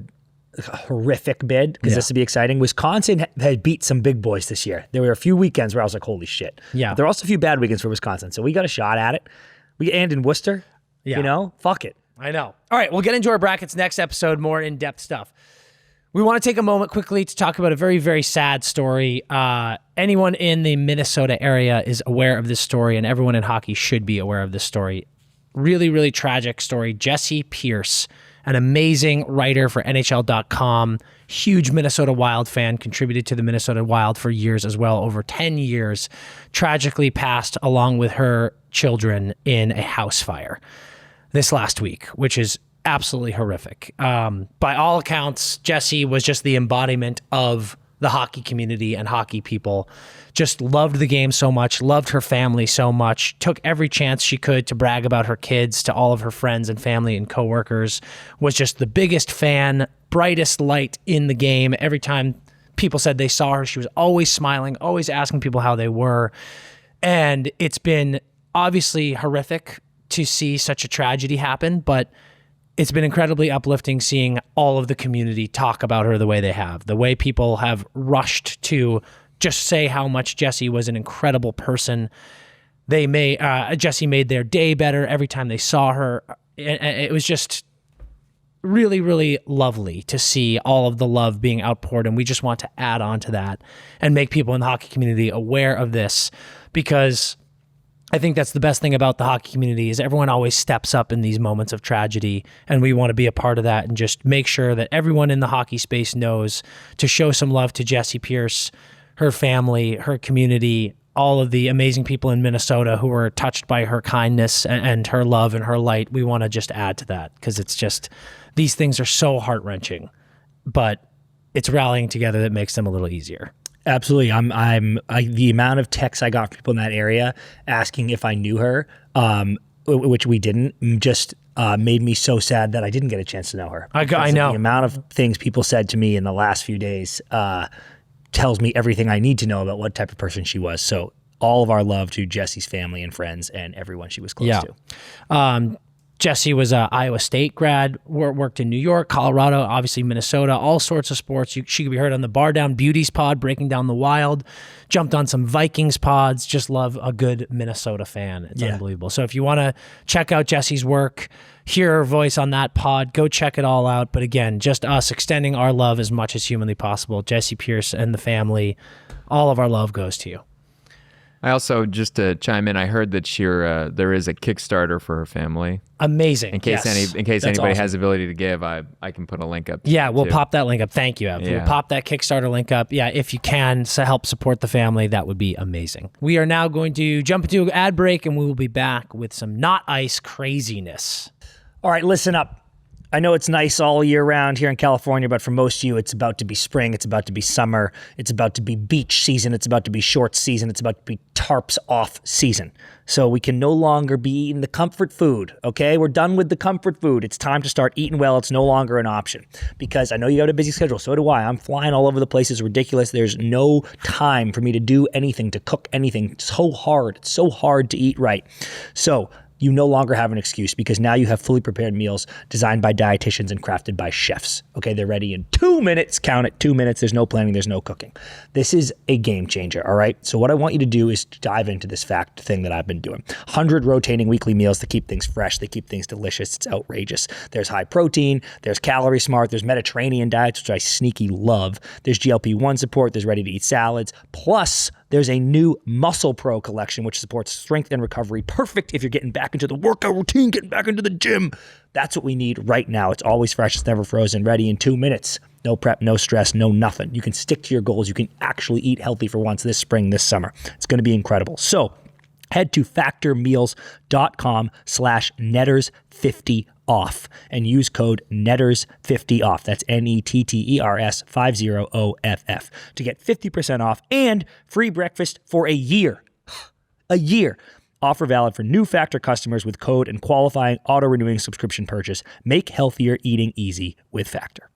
horrific bid, because this would be exciting. Wisconsin had beat some big boys this year. There were a few weekends where I was like, holy shit. Yeah. But there are also a few bad weekends for Wisconsin, so we got a shot at it. And in Worcester, fuck it. I know. All right, we'll get into our brackets next episode, more in-depth stuff. We want to take a moment quickly to talk about a very, very sad story. Anyone in the Minnesota area is aware of this story, and everyone in hockey should be aware of this story. Really, really tragic story. Jessi Pierce, an amazing writer for NHL.com, huge Minnesota Wild fan, contributed to the Minnesota Wild for years as well, over 10 years, tragically passed along with her children in a house fire this last week, which is absolutely horrific. By all accounts, Jessi was just the embodiment of the hockey community and hockey people. Just loved the game so much, loved her family so much, took every chance she could to brag about her kids to all of her friends and family and coworkers, was just the biggest fan, brightest light in the game. Every time people said they saw her, she was always smiling, always asking people how they were. And it's been obviously horrific to see such a tragedy happen, but it's been incredibly uplifting seeing all of the community talk about her the way they have, the way people have rushed to just say how much Jessi was an incredible person. Jessi made their day better every time they saw her. It was just really, really lovely to see all of the love being outpoured, and we just want to add on to that and make people in the hockey community aware of this, because I think that's the best thing about the hockey community is everyone always steps up in these moments of tragedy, and we want to be a part of that and just make sure that everyone in the hockey space knows to show some love to Jessi Pierce, her family, her community, all of the amazing people in Minnesota who were touched by her kindness and her love and her light. We want to just add to that, because it's just, these things are so heart-wrenching, but it's rallying together that makes them a little easier. Absolutely. The amount of texts I got from people in that area asking if I knew her, which we didn't, just made me so sad that I didn't get a chance to know her. I know. The amount of things people said to me in the last few days tells me everything I need to know about what type of person she was. So all of our love to Jessi's family and friends and everyone she was close to. Jessi was a Iowa State grad, worked in New York, Colorado, obviously Minnesota, all sorts of sports. She could be heard on the Bar Down Beauties pod, breaking down the Wild, jumped on some Vikings pods, just love a good Minnesota fan. It's unbelievable. So if you want to check out Jessi's work, hear her voice on that pod, go check it all out. But again, just us extending our love as much as humanly possible. Jessi Pierce and the family, all of our love goes to you. I also, just to chime in, I heard that there is a Kickstarter for her family. Amazing. In case Yes. anybody awesome. has the ability to give, I can put a link up. Yeah, we'll too. pop that link up. Thank you, Ev. Yeah. We'll pop that Kickstarter link up. Yeah, if you can, to help support the family, that would be amazing. We are now going to jump into an ad break, and we will be back with some not ice craziness. All right, listen up. I know it's nice all year round here in California, but for most of you, it's about to be spring. It's about to be summer. It's about to be beach season. It's about to be short season. It's about to be tarps off season. So we can no longer be eating the comfort food, okay? We're done with the comfort food. It's time to start eating well. It's no longer an option because I know you got a busy schedule. So do I. I'm flying all over the place. It's ridiculous. There's no time for me to do anything, to cook anything. It's so hard. It's so hard to eat right. So you no longer have an excuse because now you have fully prepared meals designed by dietitians and crafted by chefs. Okay, they're ready in 2 minutes. Count it, 2 minutes. There's no planning. There's no cooking. This is a game changer, all right? So what I want you to do is dive into this fact thing that I've been doing. 100 rotating weekly meals to keep things fresh. They keep things delicious. It's outrageous. There's high protein. There's calorie smart. There's Mediterranean diets, which I sneaky love. There's GLP-1 support. There's ready-to-eat salads. Plus, there's a new Muscle Pro collection, which supports strength and recovery. Perfect if you're getting back into the workout routine, getting back into the gym. That's what we need right now. It's always fresh. It's never frozen. Ready in 2 minutes. No prep, no stress, no nothing. You can stick to your goals. You can actually eat healthy for once this spring, this summer. It's going to be incredible. So head to factormeals.com/netters50 off and use code netters50 off. That's NETTERS 50 OFF to get 50% off and free breakfast for a year. A year. Offer valid for new Factor customers with code and qualifying auto-renewing subscription purchase. Make healthier eating easy with Factor.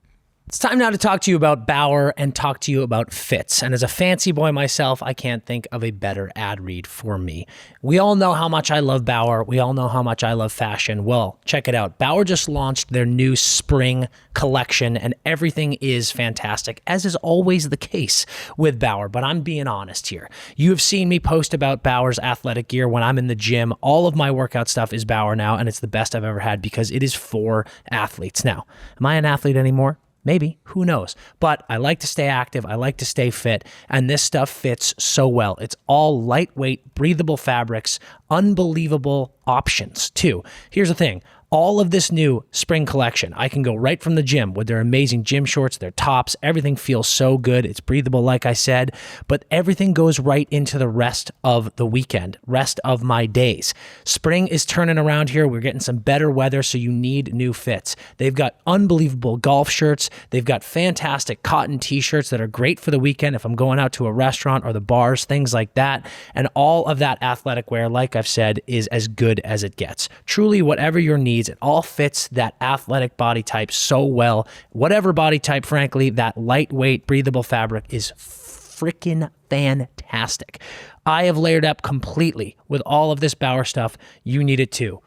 It's time now to talk to you about Bauer and talk to you about fits. And as a fancy boy myself, I can't think of a better ad read for me. We all know how much I love Bauer. We all know how much I love fashion. Well, check it out. Bauer just launched their new spring collection and everything is fantastic, as is always the case with Bauer. But I'm being honest here. You have seen me post about Bauer's athletic gear when I'm in the gym. All of my workout stuff is Bauer now, and it's the best I've ever had because it is for athletes. Now, am I an athlete anymore? Maybe, who knows? But I like to stay active. I like to stay fit. And this stuff fits so well. It's all lightweight, breathable fabrics, unbelievable options too. Here's the thing. All of this new spring collection, I can go right from the gym with their amazing gym shorts, their tops. Everything feels so good. It's breathable, like I said, but everything goes right into the rest of the weekend, rest of my days. Spring is turning around here. We're getting some better weather, so you need new fits. They've got unbelievable golf shirts. They've got fantastic cotton t-shirts that are great for the weekend if I'm going out to a restaurant or the bars, things like that. And all of that athletic wear, like I've said, is as good as it gets. Truly, whatever your needs, it all fits that athletic body type so well. Whatever body type, frankly, that lightweight, breathable fabric is freaking fantastic. I have layered up completely with all of this Bauer stuff. You need it too.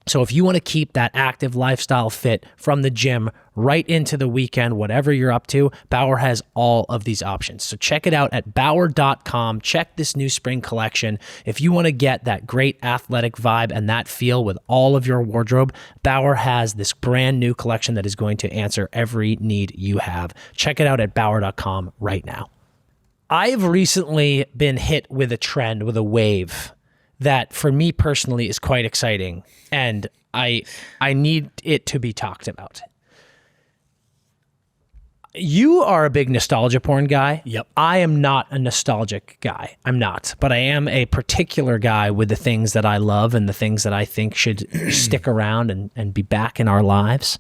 So if you want to keep that active lifestyle fit from the gym right into the weekend, whatever you're up to, Bauer has all of these options. So check it out at Bauer.com. Check this new spring collection. If you want to get that great athletic vibe and that feel with all of your wardrobe, Bauer has this brand new collection that is going to answer every need you have. Check it out at Bauer.com right now. I've recently been hit with a trend, with a wave that for me personally is quite exciting, and I need it to be talked about. You are a big nostalgia porn guy. Yep. I am not a nostalgic guy. I'm not, but I am a particular guy with the things that I love and the things that I think should stick around and be back in our lives.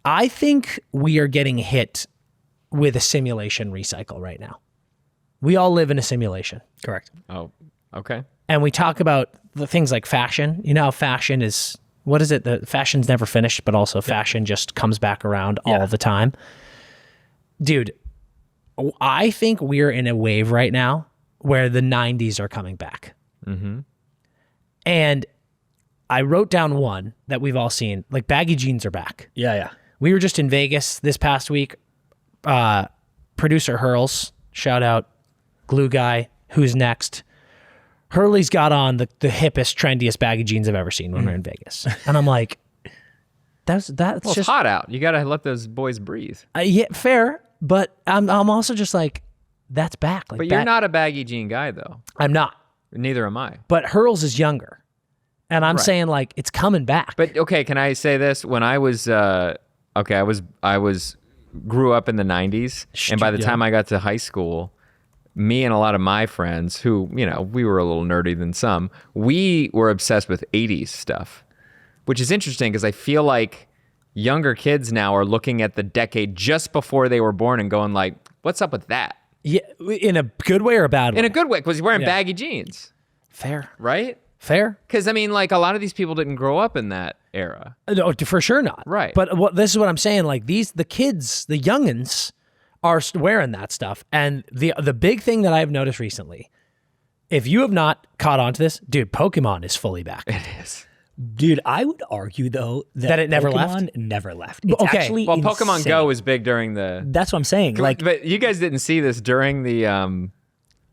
I think we are getting hit with a simulation recycle right now. We all live in a simulation. Correct. Oh, okay. And we talk about the things like fashion. You know how fashion is, what is it? The fashion's never finished, but also fashion just comes back around all the time. Dude, I think we're in a wave right now where the 90s are coming back. Mm-hmm. And I wrote down one that we've all seen. Like baggy jeans are back. Yeah. We were just in Vegas this past week. Producer Hurls, shout out, glue guy, who's next? Hurley's got on the hippest, trendiest baggy jeans I've ever seen when we're in Vegas. And I'm like, that's Well, it's just hot out. You got to let those boys breathe. yeah, fair. But I'm also just like, that's back. Like, But you're not a baggy jean guy, though. I'm not. Neither am I. But Hurls is younger. And I'm saying like, it's coming back. But okay, can I say this? When I was I grew up in the 90s, and by the time I got to high school, me and a lot of my friends who, we were a little nerdy than some, we were obsessed with 80s stuff, which is interesting because I feel like younger kids now are looking at the decade just before they were born and going like, what's up with that? Yeah, in a good way or a bad way? In a good way, because he's wearing baggy jeans. Fair. Right? Fair. Because, I mean, like, a lot of these people didn't grow up in that era. No, for sure not. Right. But this is what I'm saying. Like the kids, the youngins are wearing that stuff. And the big thing that I've noticed recently, if you have not caught on to this, dude, Pokemon is fully back. It is. Dude, I would argue though that it never Pokemon left? never left. It's Okay. actually Well, Pokemon insane. Go was big during the... That's what I'm saying. Like, but you guys didn't see this during the...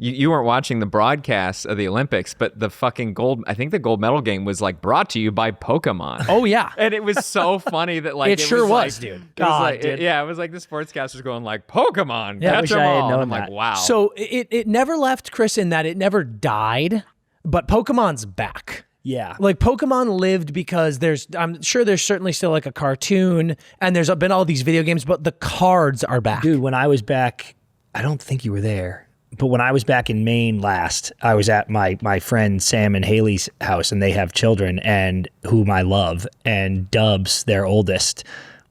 You weren't watching the broadcasts of the Olympics, but the fucking I think the gold medal game was like brought to you by Pokemon. Oh, yeah. And it was so funny that like It sure was, like, dude. It was God, like, dude. yeah, it was like the sportscasters going like Pokemon, Yeah, I catch wish them I had all. And known I'm like, that. wow. So it never left, Chris, in that it never died, but Pokemon's back. yeah. Like Pokemon lived because I'm sure there's certainly still like a cartoon and there's been all these video games, but the cards are back. Dude, when I was back, I don't think you were there, but when I was back in Maine last, I was at my friend Sam and Haley's house, and they have children, and whom I love, and Dubs, their oldest,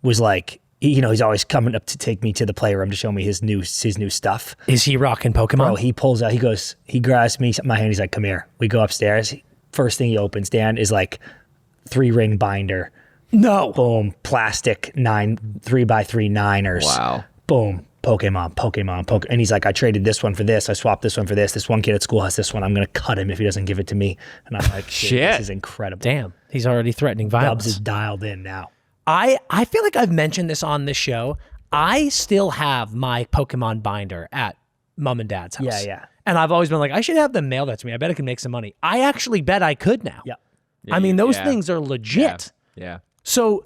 was like, he's always coming up to take me to the playroom to show me his new stuff. Is he rocking Pokemon? Bro, he pulls out, he grabs me, my hand, he's like, come here. We go upstairs. First thing he opens, Dan, is like 3-ring binder. No. Boom, plastic 3x3 niners. Wow. Boom, Pokemon. And he's like, I traded this one for this. I swapped this one for this. This one kid at school has this one. I'm going to cut him if he doesn't give it to me. And I'm like, Shit. This is incredible. Damn. He's already threatening violence. Dubs is dialed in now. I feel like I've mentioned this on this show. I still have my Pokemon binder at mom and dad's house. Yeah. And I've always been like, I should have them mail that to me. I bet I can make some money. I actually bet I could now. Yeah. I mean, those yeah. things are legit. Yeah. So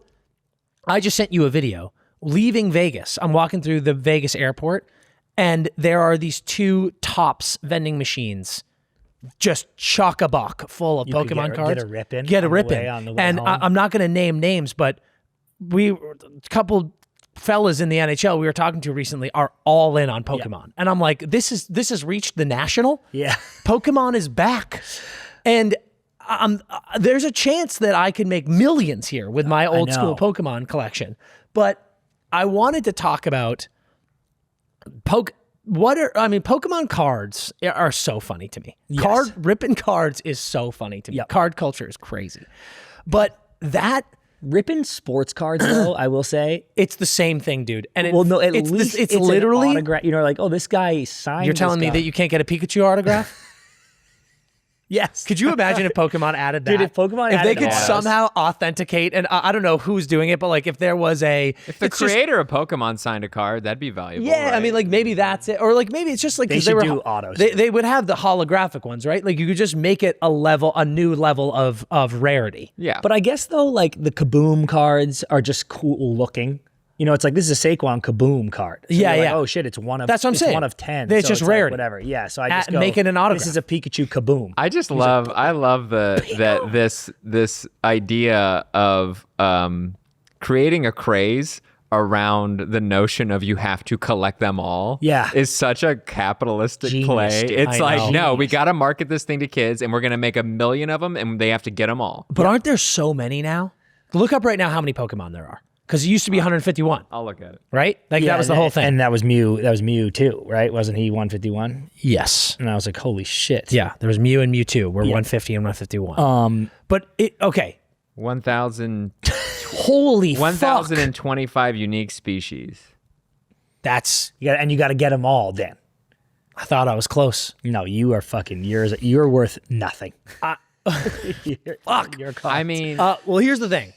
I just sent you a video leaving Vegas. I'm walking through the Vegas airport, and there are these 2 Tops vending machines, just chock-a-block full of You could Pokemon cards. Get a rip in. Get a on the rip way- in. on the way And home. I'm not going to name names, but a couple fellas in the NHL we were talking to recently are all in on Pokemon. And I'm like, this has reached the national. Yeah. Pokemon is back. And there's a chance that I can make millions here with my old school know. Pokemon collection. But I wanted to talk about Pokemon cards are so funny to me. Yes. Ripping cards is so funny to me. Yep. Card culture is crazy. But that Ripping sports cards, though, I will say. it's the same thing, dude. And At least it's an literally autograph. Like, oh, this guy signed. you're telling me that you can't get a Pikachu autograph? Yes. Could you imagine if Pokemon added that? Dude, if Pokemon they added could that. somehow authenticate, and I don't know who's doing it, but like if there was If the creator of Pokemon signed a card, that'd be valuable. yeah, I right? mean, like maybe that's it, or like maybe it's just like They 'cause should were do autos. They would have the holographic ones, right? Like you could just make it a new level of rarity. yeah. But I guess, though, like the Kaboom cards are just cool looking. It's like this is a Saquon Kaboom card. So Yeah, you're yeah. Like, oh shit, it's one of. That's what I'm it's saying. one of 10. It's just like, rarity. whatever. Yeah. So I just go, make it an autograph. This is a Pikachu Kaboom. I love this idea of creating a craze around the notion of you have to collect them all. Yeah. is such a capitalistic Genius, play. dude. It's I like, know. no, we got to market this thing to kids, and we're gonna make 1 million of them, and they have to get them all. But aren't there so many now? Look up right now how many Pokemon there are, because it used to be 151, I'll look at it. right? Like that was the whole thing. And that was Mew. That was Mew too, right? Wasn't he 151? Yes. And I was like, holy shit. Yeah, there was Mew and Mewtwo. We're 150 and 151. But okay. 1,000 Holy fuck. 1,025 unique species. That's, You got to get them all, Dan. I thought I was close. No, you are fucking yours. You're worth nothing. You're caught. I mean, Well, here's the thing.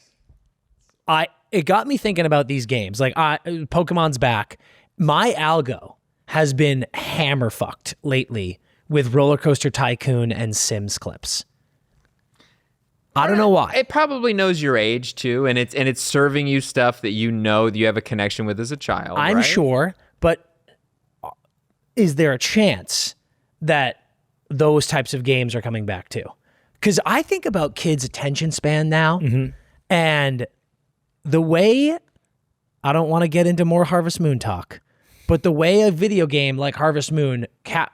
It got me thinking about these games. Like Pokemon's back. My algo has been hammer fucked lately with Roller Coaster Tycoon and Sims clips. I don't know why. it probably knows your age too, and it's serving you stuff that you know that you have a connection with as a child. I'm right? sure, but is there a chance that those types of games are coming back too? Because I think about kids' attention span now, and the way, I don't want to get into more Harvest Moon talk, but the way a video game like Harvest Moon,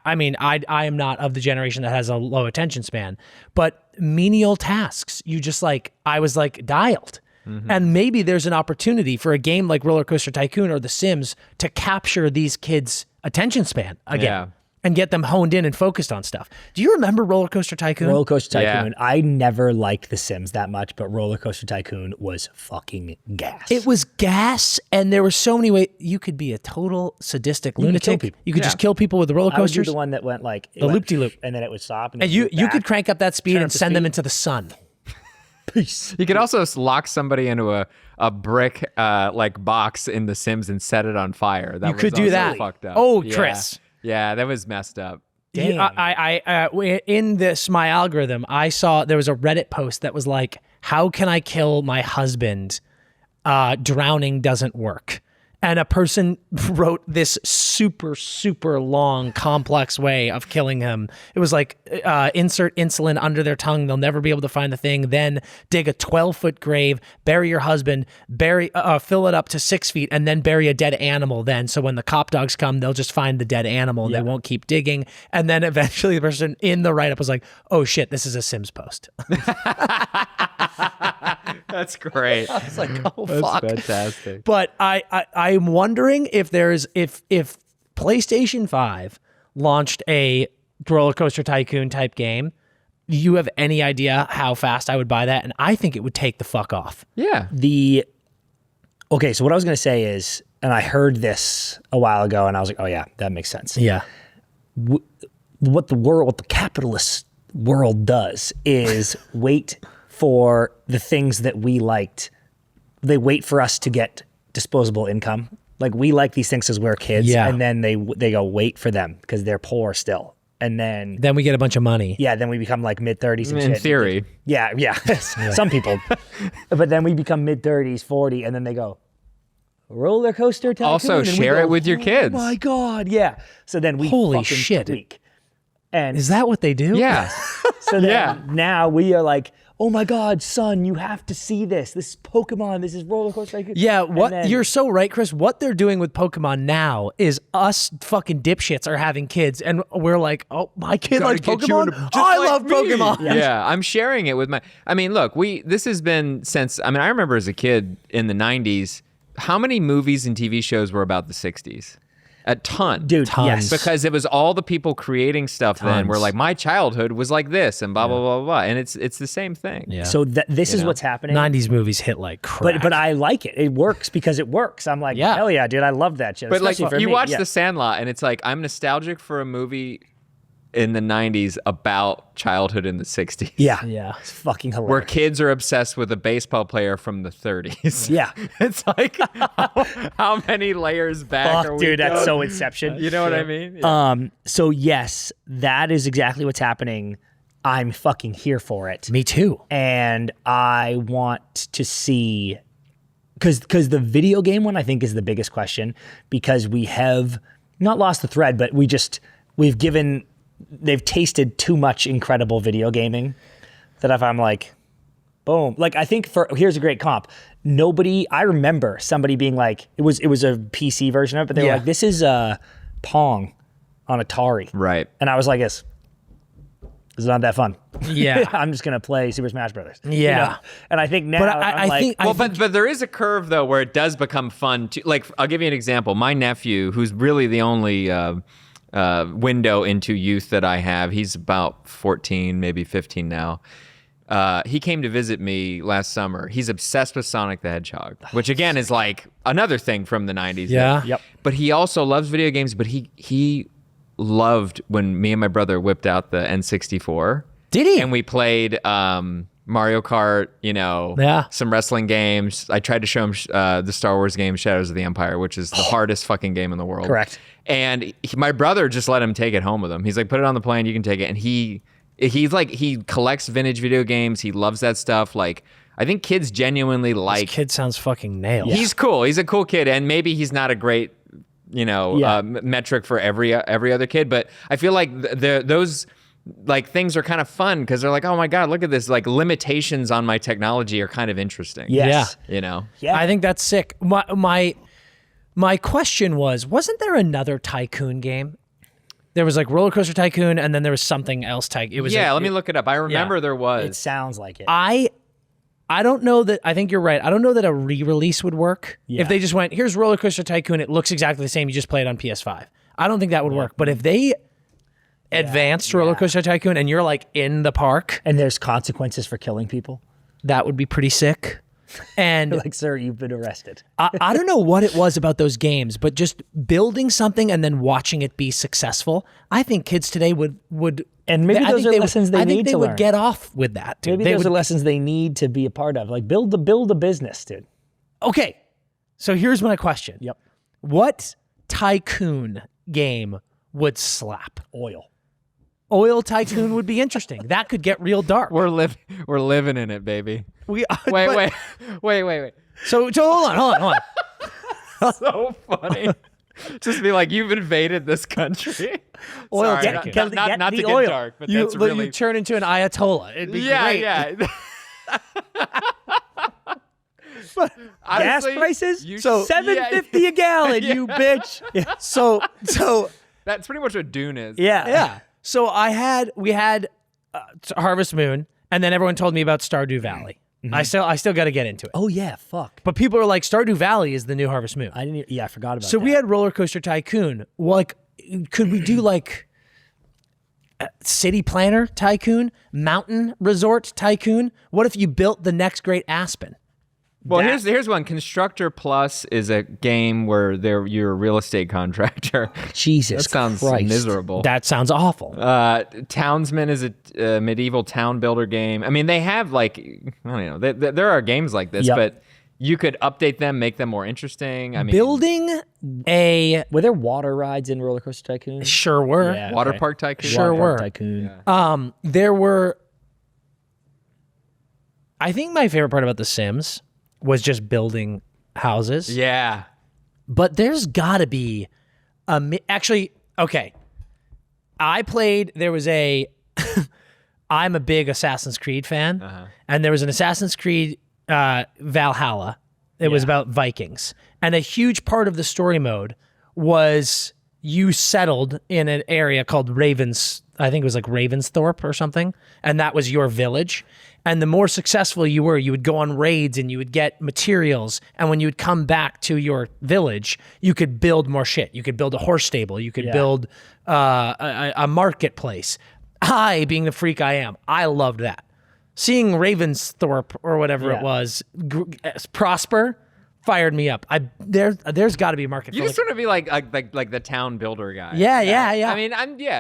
I mean, I am not of the generation that has a low attention span, but menial tasks, I was like dialed. And maybe there's an opportunity for a game like Roller Coaster Tycoon or The Sims to capture these kids' attention span again and get them honed in and focused on stuff. Do you remember Roller Coaster Tycoon? Roller Coaster Tycoon. Yeah. I never liked The Sims that much, but Roller Coaster Tycoon was fucking gas. It was gas, and there were so many ways. You could be a total sadistic lunatic. kill people. You could just kill people with the roller I would do coasters. the one that went like The loop-de-loop. and then it would stop, and, And then you loop could back. crank up that speed Turn and up the send them speed. into the sun. Peace. You could also lock somebody into a brick like box in The Sims and set it on fire. That You could was do also that. Fucked up. Oh, Yeah. Chris. Yeah, that was messed up. Damn. In my algorithm, I saw there was a Reddit post that was like, "How can I kill my husband? Drowning doesn't work." And a person wrote this super, super long, complex way of killing him. It was like, insert insulin under their tongue. They'll never be able to find the thing. Then dig a 12-foot grave, bury your husband, fill it up to 6 feet, and then bury a dead animal then. So when the cop dogs come, they'll just find the dead animal and they won't keep digging. And then eventually the person in the write-up was like, oh shit, this is a Sims post. That's great. I was like, oh That's fuck. fantastic. But I'm wondering if if PlayStation 5 launched a Roller Coaster Tycoon type game, do you have any idea how fast I would buy that? And I think it would take the fuck off. Yeah. Okay, so what I was going to say is, and I heard this a while ago, and I was like, oh yeah, that makes sense. Yeah. What the capitalist world does is wait for the things that we liked. They wait for us to get disposable income. Like we like these things as we're kids, and then they go wait for them because they're poor still, and then we get a bunch of money. yeah, then we become like mid-30s and In shit. theory. Yeah. Some people, but then we become mid-30s, 40, and then they go Roller Coaster Tycoon. Also, and we share go, it with your kids. Oh my god, yeah. So then we Holy fucking shit. tweak. And Is that what they do? Yeah. so then now we are like, oh my God, son, you have to see this. This is Pokemon. This is Roller Coaster Tycoon. Yeah, And then- you're so right, Chris. What they're doing with Pokemon now is us fucking dipshits are having kids, and we're like, oh, my kid Gotta likes get you Pokemon. into- just I like love me. Pokemon. Yeah, I'm sharing it with my. I mean, look, this has been since. I mean, I remember as a kid in the '90s, how many movies and TV shows were about the '60s? A ton, Dude, yes. because it was all the people creating stuff then were like, my childhood was like this, and blah blah blah blah, and it's the same thing. Yeah. So this is what's happening. 90s movies hit like crap. But I like it. It works because it works. I'm like, Yeah. hell yeah, dude, I love that shit. But like, Especially if you for me, watch yeah. The Sandlot, and it's like, I'm nostalgic for a movie in the ¡90s about childhood in the '60s. Yeah. Yeah. It's fucking hilarious. Where kids are obsessed with a baseball player from the '30s. Yeah. It's like, how many layers back are Fuck, we dude, that's going? so Inception. You know what I mean? Yeah. So yes, that is exactly what's happening. I'm fucking here for it. Me too. And I want to see, because the video game one I think is the biggest question, because we have not lost the thread, but they've tasted too much incredible video gaming that if I'm like, boom, like I think here's a great comp. I remember somebody being like, it was a PC version of it, but they were Yeah. like, this is Pong on Atari. Right. And I was like, it's not that fun. Yeah. I'm just going to play Super Smash Brothers. Yeah. And I think now, But I'm like, But there is a curve though where it does become fun. Like, I'll give you an example. My nephew, who's really the only window into youth that I have, he's about 14, maybe 15 now. He came to visit me last summer. He's obsessed with Sonic the Hedgehog, which again is like another thing from the '90s. Yeah. Yep. But he also loves video games. But he loved when me and my brother whipped out the N64 Did he? And we played Mario Kart, some wrestling games. I tried to show him the Star Wars game Shadows of the Empire, which is the hardest fucking game in the world. Correct. And my brother just let him take it home with him. He's like, put it on the plane, you can take it. And he collects vintage video games. He loves that stuff. Like, I think kids genuinely like. This kid sounds fucking nailed. He's cool. He's a cool kid, and maybe he's not a great, metric for every other kid. But I feel like those like things are kind of fun because they're like, oh my god, look at this. Like limitations on my technology are kind of interesting. Yes. Yeah. I think that's sick. My question wasn't there another Tycoon game? There was like Roller Coaster Tycoon, and then there was something else. Let me look it up. I remember there was. It sounds like it. I don't know that. I think you're right. I don't know that a re-release would work. If they just went, here's Roller Coaster Tycoon, it looks exactly the same. You just play it on PS5. I don't think that would work. But if they advanced Roller Coaster Tycoon and you're like in the park, and there's consequences for killing people, that would be pretty sick. And like, sir, you've been arrested. I don't know what it was about those games, but just building something and then watching it be successful. I think kids today would and maybe those are lessons they need to learn. I think they would get off with that, dude. Maybe those are lessons they need to be a part of. Like build a business, dude. Okay, so here's my question. Yep. What Tycoon game would slap? Oil Tycoon would be interesting. That could get real dark. We're living in it, baby. Wait. So hold on. So funny. Just be like, you've invaded this country. Oil Sorry, Tycoon. not to get dark, but that's really. You turn into an Ayatollah. It'd be great. Yeah. Gas Honestly, prices? So $7.50 a gallon, you bitch. Yeah. So that's pretty much what Dune is. Yeah. So we had Harvest Moon, and then everyone told me about Stardew Valley. Mm-hmm. I still got to get into it. Oh yeah, fuck. But people are like, Stardew Valley is the new Harvest Moon. I forgot about that. So we had Roller Coaster Tycoon. Well, like, could we do like City Planner Tycoon, Mountain Resort Tycoon? What if you built the next great Aspen? Well, here's one. Constructor Plus is a game where you're a real estate contractor. Jesus, that sounds Christ. miserable. That sounds awful. Townsman is a medieval town builder game. I mean, they have like, I don't know, there are games like this, but you could update them, make them more interesting. I mean, were there water rides in Roller Coaster Tycoon? Sure were. Yeah, Water Park Tycoon. Sure were. Tycoon. Yeah. There were. I think my favorite part about The Sims was just building houses. Yeah. But there's got to be actually, okay. I'm a big Assassin's Creed fan, and there was an Assassin's Creed Valhalla. It was about Vikings. And a huge part of the story mode was you settled in an area called I think it was like Ravensthorpe or something, and that was your village. And the more successful you were, you would go on raids and you would get materials. And when you would come back to your village, you could build more shit. You could build a horse stable. You could build a marketplace. I, being the freak I am, I loved that. Seeing Ravensthorpe or whatever it was prosper fired me up. There's got to be a market. You just want to be like the town builder guy. Yeah. I mean,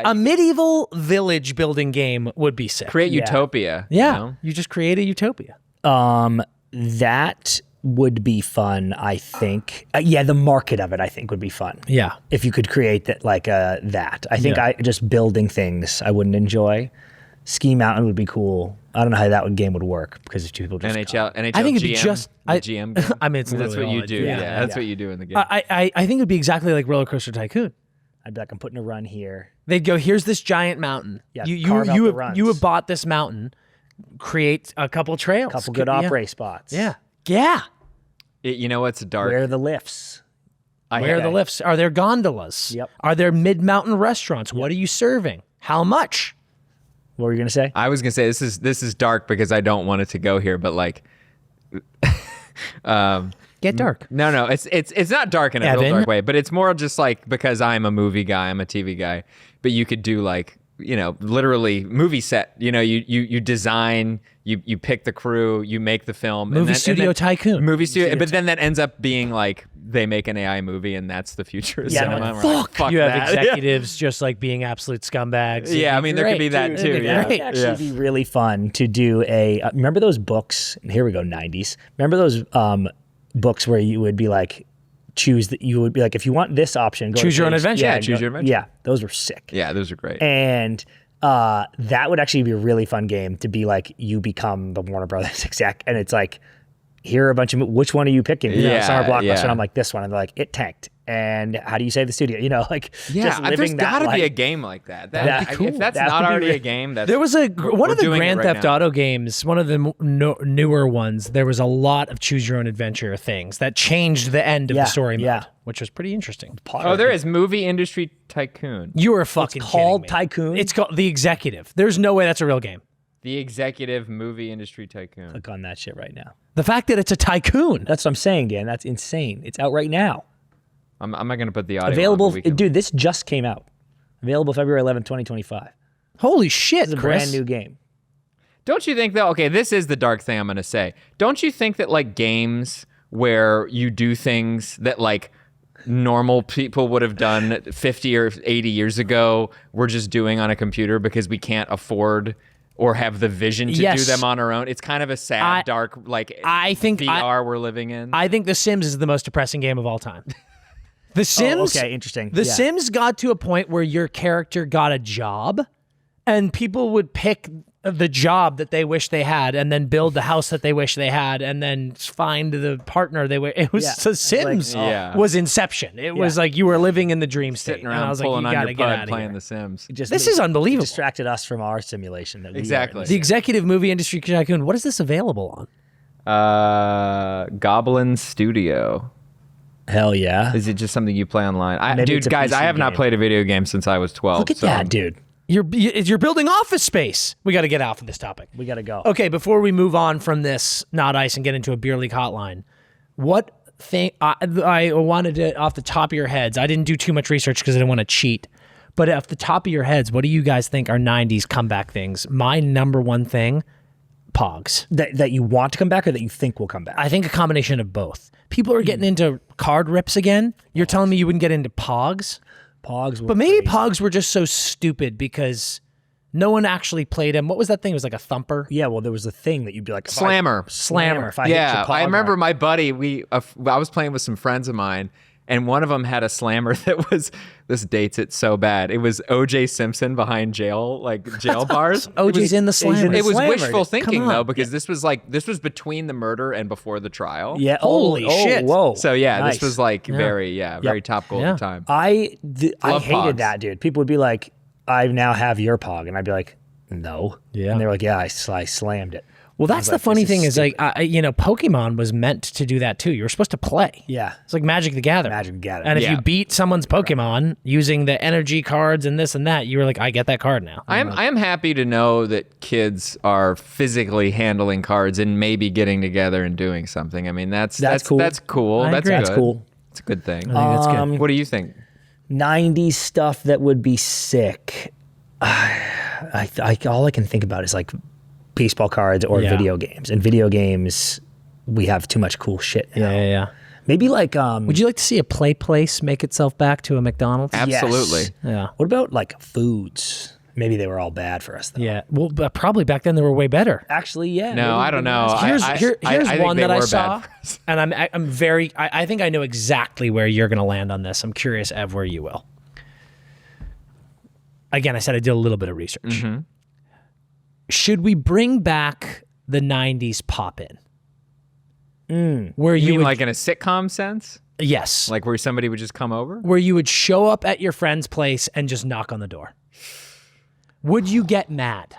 a medieval village building game would be sick. Create utopia. Yeah, you just create a utopia. That would be fun. I think. The market of it, I think, would be fun. Yeah, if you could create that, that. I think just building things I wouldn't enjoy. Ski Mountain would be cool. I don't know how that game would work because if people just NHL. I think it'd be just GM. Game. I mean, that's what you do. Yeah, that's what you do in the game. I think it'd be exactly like Roller Coaster Tycoon. I'd be like, I'm putting a run here. They'd go, here's this giant mountain. Yeah, you have bought this mountain. Create a couple trails. Couple good off-race spots. Yeah. You know what's dark? Where are the lifts? Where are the lifts? Are there gondolas? Yep. Are there mid-mountain restaurants? What are you serving? How much? What were you gonna say? I was gonna say this is dark because I don't want it to go here, but like, get dark. No, it's not dark in a real dark way, but it's more just like because I'm a movie guy, I'm a TV guy, but you could do like literally movie set. You design you pick the crew, you make the film. Movie studio tycoon. Movie studio, but then that ends up being like they make an AI movie and that's the future of cinema. Like, And we're like, fuck you have that. executives just like being absolute scumbags. Yeah, I mean, there could be that too. It'd be Yeah. great. It'd actually be really fun to do remember those books? Here we go, 90s. Remember those books where you would be like, you would be like, if you want this option, go Choose to your own page- adventure. Yeah, choose your adventure. Yeah, those were sick. Yeah, those are great. And that would actually be a really fun game to be like, you become the Warner Brothers exec, and it's like, here are a bunch of which one are you picking? You know, Yeah, summer blockbuster. yeah. And I'm like, this one. And they're like, it tanked. And how do you save the studio? You know, like Yeah, just living there's that got to be a life. game like that. That'd be cool. If that's That not would be already really- a game, that's There was one we're of the doing it Grand right Theft now. Auto games, one of the newer ones. There was a lot of choose your own adventure things that changed the end of the story mode, which was pretty interesting. Oh, there is Movie Industry Tycoon. You were fucking called kidding me. Tycoon? It's called The Executive. There's no way that's a real game. The Executive Movie Industry Tycoon. Click on that shit right now. The fact that it's a tycoon. That's what I'm saying, Dan. That's insane. It's out right now. I'm not going to put the audio Available. on, but we can- Dude, this just came out. Available February 11th, 2025. Holy shit, It's a Chris. brand new game. Don't you think, though, okay, this is the dark thing I'm going to say. Don't you think that, like, games where you do things that, like, normal people would have done 50 or 80 years ago, we're just doing on a computer because we can't afford or have the vision to Yes. do them on our own? It's kind of a sad, dark, like, I think VR we're living in. I think The Sims is the most depressing game of all time. The Sims. okay, interesting. The Yeah. Sims got to a point where your character got a job, and people would pick the job that they wish they had, and then build the house that they wish they had, and then find the partner they wish. It was Yeah. The Sims. Like, yeah. Was Inception. It was like you were living in the dream state. Sitting and I around was like, pulling you on gotta your get out pud of playing here. The Sims. This is unbelievable. Distracted us from our simulation. That we Exactly. Are The Executive Movie Industry Tycoon. What is this available on? Goblin Studio. Hell yeah. Is it just something you play online? Maybe Dude, it's a guys, I PC have not game. played a video game since I was 12. Look at so- that, dude. You're building office space. We got to get off of this topic. We got to go. Okay, before we move on from this not ice and get into a beer league hotline, what thing I wanted to off the top of your heads? I didn't do too much research because I didn't want to cheat. But off the top of your heads, what do you guys think are '90s comeback things? My number one thing, Pogs. That you want to come back or that you think will come back? I think a combination of both. People are getting into card rips again. You're telling me you wouldn't get into Pogs? Pogs were But maybe crazy. Pogs were just so stupid because no one actually played them. What was that thing? It was like a thumper? Yeah, well, there was a thing that you'd be like, if I- Slammer. Slammer. If I hit Yeah, your Pog I remember hard- my buddy. I was playing with some friends of mine, and one of them had a slammer that was. This dates it so bad. It was O.J. Simpson behind jail bars. OJ's in the slammer. It was Slammer. wishful thinking Come on. though, because this was between the murder and before the trial. Yeah. Holy shit. Whoa. So yeah, Nice. this was like very topical Yeah. at the time. I Love hated Pogs. that, dude. People would be like, I now have your Pog. And I'd be like, no. Yeah. And they were like, yeah, I slammed it. Well, that's the like, funny this is thing is like, Pokemon was meant to do that too. You were supposed to play. Yeah. It's like Magic the Gathering. Magic the Gathering. And if Yeah. you beat someone's Pokemon using the energy cards and this and that, you were like, I get that card now. I am happy to know that kids are physically handling cards and maybe getting together and doing something. I mean, that's cool. That's cool. I That's agree. good. That's cool. It's a good thing. I think that's good. What do you think? 90s stuff that would be sick. All I can think about is like baseball cards or Yeah. video games. And video games, we have too much cool shit now. Yeah. Maybe like Would you like to see a play place make itself back to a McDonald's? Yes. Absolutely. Yeah. What about like foods? Maybe they were all bad for us though. Yeah. Well, but probably back then they were way better. Actually, yeah. No, I don't know. Here's I think one they that I were bad saw, for us. and I'm very. I think I know exactly where you're going to land on this. I'm curious, Ev, where you will. Again, I said I did a little bit of research. Mm-hmm. Should we bring back the '90s pop in? Where You you mean would, like in a sitcom sense? yes, Like where somebody would just come over? where you would show up at your friend's place and just knock on the door. Would you get mad?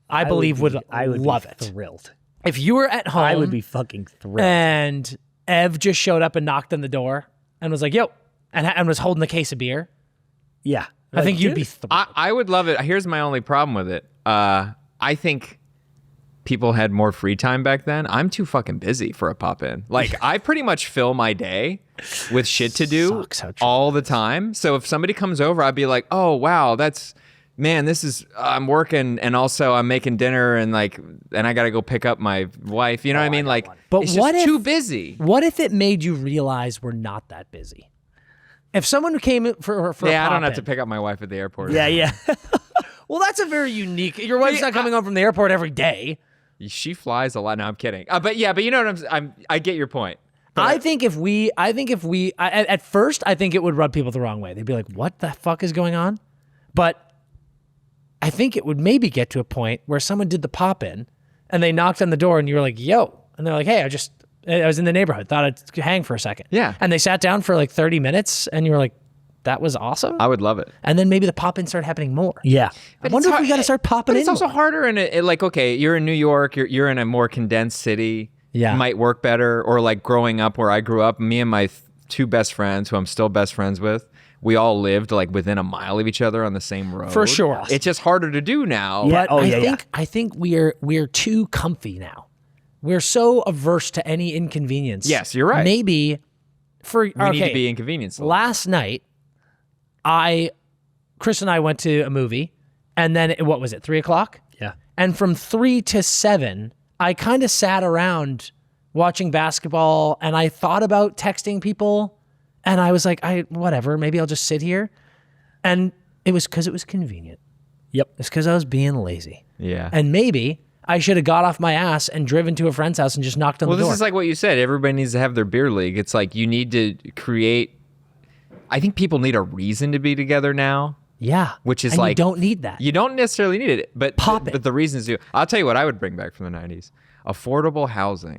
I believe, would love be it. Thrilled. If you were at home, I would be fucking thrilled. and Ev just showed up and knocked on the door and was like, yo, and was holding a case of beer. Yeah. I think you'd be thrilled. I would love it. Here's my only problem with it. I think people had more free time back then. I'm too fucking busy for a pop-in. Like, I pretty much fill my day with shit to do Sucks how true all the time. So if somebody comes over, I'd be like, oh, wow, that's man, I'm working and also I'm making dinner and I got to go pick up my wife. You know what I mean? Like, But it's what just if, too busy. What if it made you realize we're not that busy? If someone who came for Yeah, I don't have pop-in- to pick up my wife at the airport. Yeah. Well, that's a very unique. Your wife's not coming home from the airport every day. She flies a lot. No, I'm kidding. But you know what I get your point. I think if we, at first, I think it would rub people the wrong way. They'd be like, what the fuck is going on? But I think it would maybe get to a point where someone did the pop-in and they knocked on the door and you were like, yo. And they're like, hey, I was in the neighborhood, thought I'd hang for a second. Yeah. And they sat down for like 30 minutes and you were like, that was awesome. I would love it. And then maybe the pop-in started happening more. Yeah. I wonder if we got to start popping But in it's also more. harder okay, you're in New York, you're in a more condensed city. Yeah. It might work better. Or like growing up where I grew up, me and my two best friends, who I'm still best friends with, we all lived like within a mile of each other on the same road. For sure. It's just harder to do now. Yeah. But I think we're too comfy now. We're so averse to any inconvenience. Yes, you're right. Maybe We need to be inconvenienced. Last night, Chris and I went to a movie, and then what was it, 3:00? Yeah. And from 3 to 7, I kind of sat around watching basketball, and I thought about texting people, and I was like, whatever, maybe I'll just sit here. And it was because it was convenient. Yep. It's because I was being lazy. Yeah. And maybe I should have got off my ass and driven to a friend's house and just knocked on the door. This is like what you said. Everybody needs to have their beer league. It's like you need to create. I think people need a reason to be together now. Yeah. Which is and like you don't need that. You don't necessarily need it, but Pop it. the reasons do. I'll tell you what I would bring back from the 90s: affordable housing.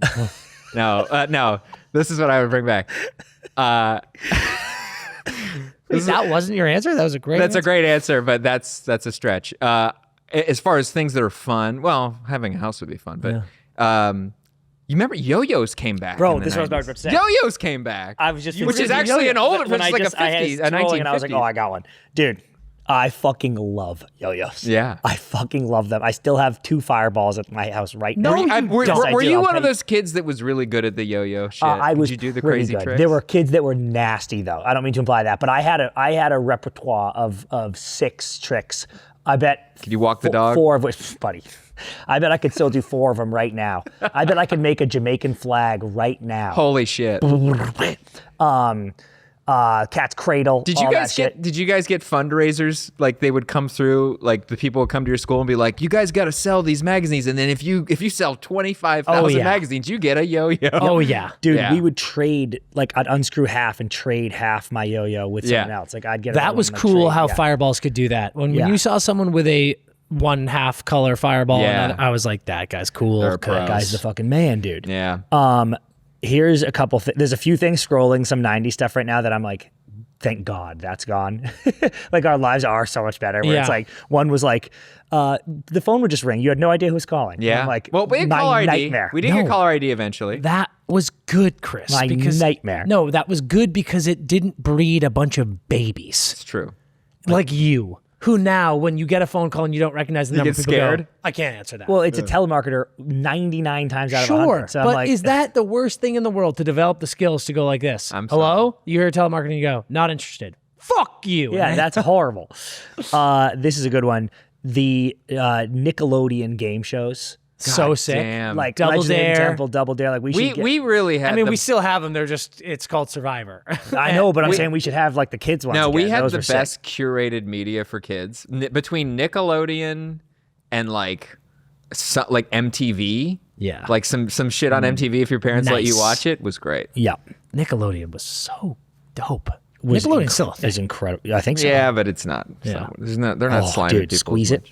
No. This is what I would bring back. That wasn't your answer? That was a great That's answer. a great answer, but that's a stretch. As far as things that are fun, well, having a house would be fun, but you remember yo-yos came back. Bro, in the this is what I was 90s. about to say. Yo-yos came back. I was just which is actually an older, when it's like a I had 50s, a scrolling and I was 1950s. like, oh, I got one. Dude, I fucking love yo-yos. Yeah. I fucking love them. I still have 2 fireballs at my house right now. Were you one of those kids that was really good at the yo-yo shit? I was Did you do the pretty crazy good. tricks? There were kids that were nasty though. I don't mean to imply that, but I had a repertoire of 6 tricks. I bet. Could you walk the dog? 4 of which, buddy. I bet I could still do 4 of them right now. I bet I could make a Jamaican flag right now. Holy shit. Cat's cradle. Did you all guys that shit. Did you guys get fundraisers? Like they would come through, like the people would come to your school and be like, "You guys got to sell these magazines, and then if you sell 25,000 yeah. magazines, you get a yo-yo." Oh, yeah. Dude, Yeah. we would trade, like I'd unscrew half and trade half my yo-yo with someone Yeah. else. Like I'd get That another was one and cool trade. how Yeah. fireballs could do that. When Yeah. you saw someone with a 1/2 color fireball, Yeah. and I was like, that guy's cool. They're Cool. pros. Guy's the fucking man, dude. Yeah. Here's a couple. There's a few things scrolling some 90s stuff right now that I'm like, thank God that's gone. Like our lives are so much better. Where Yeah. it's like one was like, the phone would just ring. You had no idea who was calling. Yeah. I'm like, well, we had my caller ID. nightmare. We did get caller ID eventually. That was good, Chris. My because, nightmare. No, that was good because it didn't breed a bunch of babies It's true. like you, who now, when you get a phone call and you don't recognize the number, get people go, scared? I can't answer that. Well, it's a telemarketer 99 times out of 100. sure, So I'm but like, is that the worst thing in the world to develop the skills to go like this? I'm Hello? You hear a telemarketer and you go, not interested. Fuck you. Yeah, that's horrible. This is a good one. The Nickelodeon game shows. so sick. damn. Like Double Legend of the Dare. Temple, Double Dare. Like we should We really had. I mean, the, we still have them. They're just, it's called Survivor. I know, but I'm saying we should have like the kids ones. No, we again. had Those the were sick. best curated media for kids between Nickelodeon and like MTV. Yeah. Like some shit on MTV if your parents let you Nice. watch it was great. Yeah. Nickelodeon was so dope. Was Nickelodeon's still a thing. is incredible. I think so. Yeah, but it's not. Yeah. There's not. They're not Oh, sliding dude, people. squeeze it.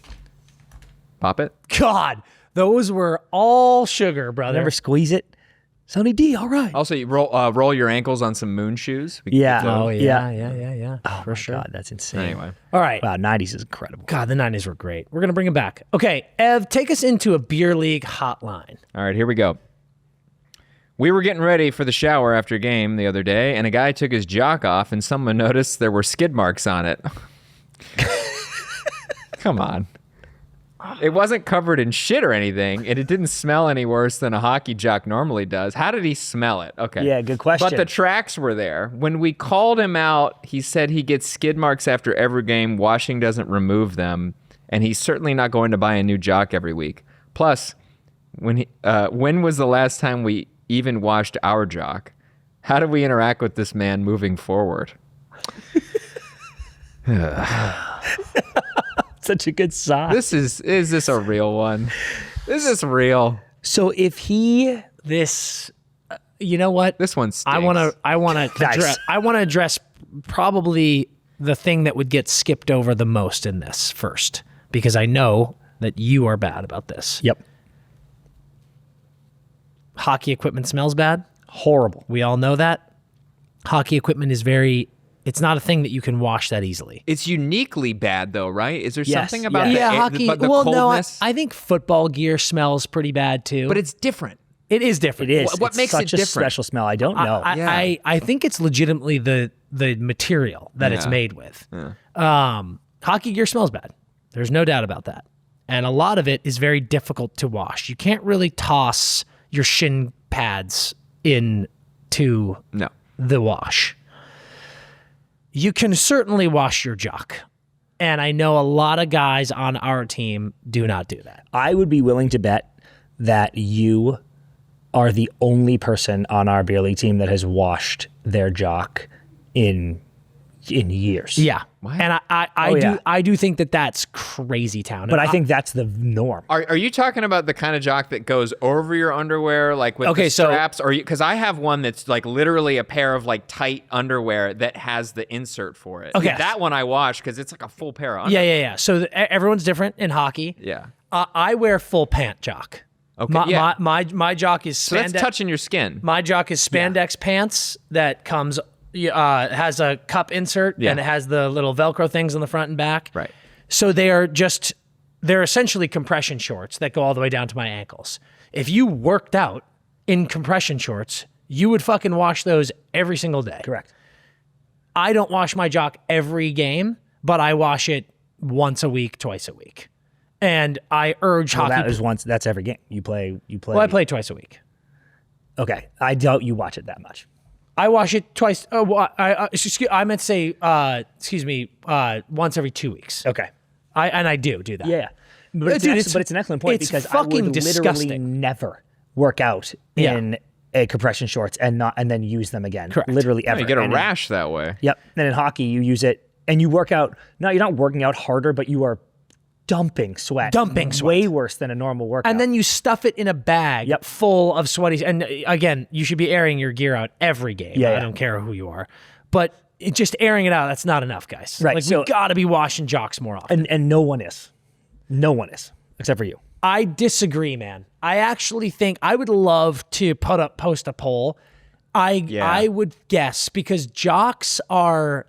Pop it. God, those were all sugar, brother. Never squeeze it. Sonny D, all right. Also, you roll your ankles on some moon shoes. We can Yeah. get those. Oh, Yeah. yeah. Oh for my sure. God, that's insane. Anyway, All right. Wow, 90s is incredible. God, the 90s were great. We're going to bring it back. Okay, Ev, take us into a beer league hotline. all right, here we go. We were getting ready for the shower after a game the other day, and a guy took his jock off, and someone noticed there were skid marks on it. Come on. It wasn't covered in shit or anything, and it didn't smell any worse than a hockey jock normally does. How did he smell it? Okay. Yeah, good question. But the tracks were there. When we called him out, he said he gets skid marks after every game. Washing doesn't remove them, and he's certainly not going to buy a new jock every week. Plus, when was the last time we even washed our jock? How do we interact with this man moving forward? Such a good sign. Is this a real one? Is this real? So if you know what? This one stinks. I want to address probably the thing that would get skipped over the most in this first, because I know that you are bad about this. Yep. Hockey equipment smells bad. Horrible. We all know that. Hockey equipment is it's not a thing that you can wash that easily. It's uniquely bad, though, right? Is there Yes, something about hockey. the Well, coldness? no, I think football gear smells pretty bad too. But it's different. It is different. It is. What It's makes such it a different? special smell? I don't know. I think it's legitimately the material that it's made with. Hockey gear smells bad. There's no doubt about that. And a lot of it is very difficult to wash. You can't really toss your shin pads into the wash. You can certainly wash your jock. And I know a lot of guys on our team do not do that. I would be willing to bet that you are the only person on our beer league team that has washed their jock in years. Yeah. What? And I do think that that's crazy town. But I think that's the norm. Are you talking about the kind of jock that goes over your underwear, like with the straps? Or because I have one that's like literally a pair of like tight underwear that has the insert for it. Okay. That one I wash because it's like a full pair of underwear. Yeah. So everyone's different in hockey. Yeah. I wear full pant jock. Okay. My jock is spandex. So that's touching your skin. My jock is spandex pants that comes has a cup insert and it has the little Velcro things on the front and back. Right. So they're essentially compression shorts that go all the way down to my ankles. If you worked out in compression shorts, you would fucking wash those every single day. Correct. I don't wash my jock every game, but I wash it once a week, twice a week. And I urge hockey. That's every game. You play. Well, I play twice a week. Okay. I doubt you watch it that much. I wash it twice. I meant to say, once every 2 weeks. Okay. I do that. Yeah. But it's an excellent point because I would literally never work out in a compression shorts and then use them again. Correct. Literally ever. You get a rash that way. Yep. And in hockey, you use it and you work out. No, you're not working out harder, but you are dumping sweat. Way worse than a normal workout. And then you stuff it in a bag full of sweaty. And again, you should be airing your gear out every game. I don't care who you are. But just airing it out, that's not enough, guys. Right. Like, we got to be washing jocks more often. And no one is. No one is. Except for you. I disagree, man. I actually think I would love to post a poll. I would guess because jocks are...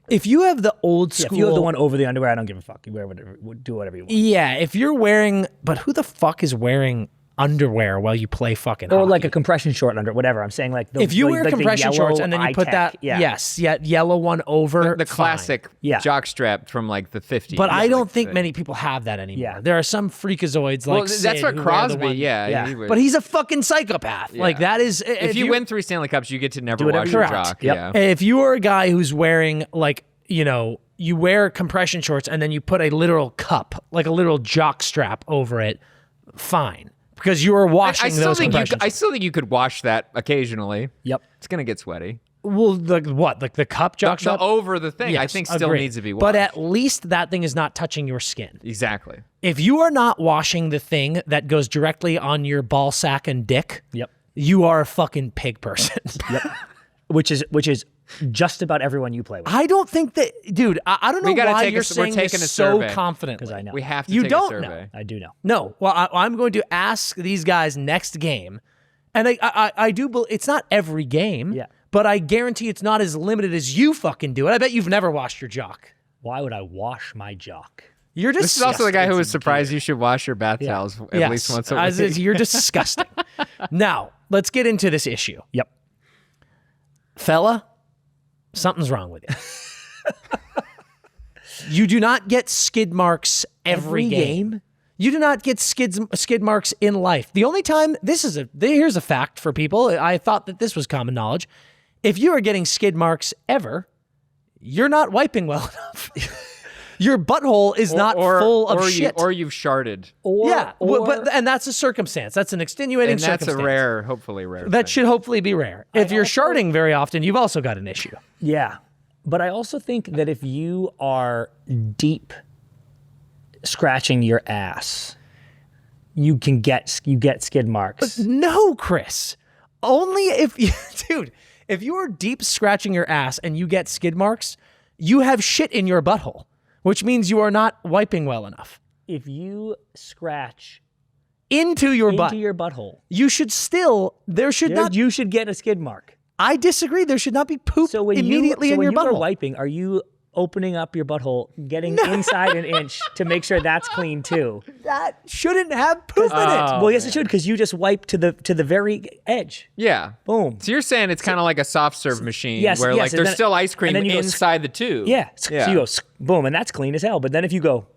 If you have the old school... if you have the one over the underwear, I don't give a fuck. You wear whatever, do whatever you want. Yeah, if you're wearing... But who the fuck is wearing underwear while you play fucking hockey? Or like a compression short under, whatever. I'm saying like... If you wear compression shorts and then you put that... yellow one over... The classic jock strap from like the 50s. But I don't think many people have that anymore. Yeah. There are some freakazoids like that's Sid what who Crosby, wear the one, yeah. But he's a fucking psychopath. Yeah. Like that is... If you win 3 Stanley Cups, you get to never whatever wash you your want. jock. Yep. Yeah. If you are a guy who's wearing like... you wear compression shorts and then you put a literal cup, like a literal jock strap over it, fine. Because you are washing those compression I still think you could wash that occasionally. Yep. It's going to get sweaty. Well, like the cup jock strap? Over the thing, I think still needs to be washed. But at least that thing is not touching your skin. Exactly. If you are not washing the thing that goes directly on your ball sack and dick, you are a fucking pig person. Yep. Which is just about everyone you play with. I don't think that, dude. I don't know why you're saying this so confidently. Because I know. We have to you take don't a survey. know. I do know. No. Well, I'm going to ask these guys next game, and I do believe it's not every game. Yeah. But I guarantee it's not as limited as you fucking do it. I bet you've never washed your jock. Why would I wash my jock? You're just. This is also the guy who was surprised you should wash your bath towels at least once a week. You're disgusting. Now, let's get into this issue. Yep. Fella, something's wrong with you. You do not get skid marks every game. You do not get skid marks in life. The only time here's a fact for people. I thought that this was common knowledge. If you are getting skid marks ever, you're not wiping well enough. Your butthole is not full of shit. Or you've sharded. And that's a circumstance. That's an extenuating circumstance. That's hopefully rare. That should hopefully be rare. If you're sharding very often, you've also got an issue. Yeah. But I also think that if you are deep scratching your ass, you get skid marks. No, Chris. Only if if you are deep scratching your ass and you get skid marks, you have shit in your butthole, which means you are not wiping well enough. If you scratch into your butthole, you should you should get a skid mark. I disagree. There should not be poop immediately in your butthole. When you're wiping, are you opening up your butthole, getting inside an inch to make sure that's clean too? That shouldn't have poop in it. Well, yes, it should, because you just wipe to the very edge. Yeah. Boom. So you're saying it's kind of like a soft serve machine where yes, there's still ice cream inside the tube. Yeah. So you go boom, and that's clean as hell. But then if you go,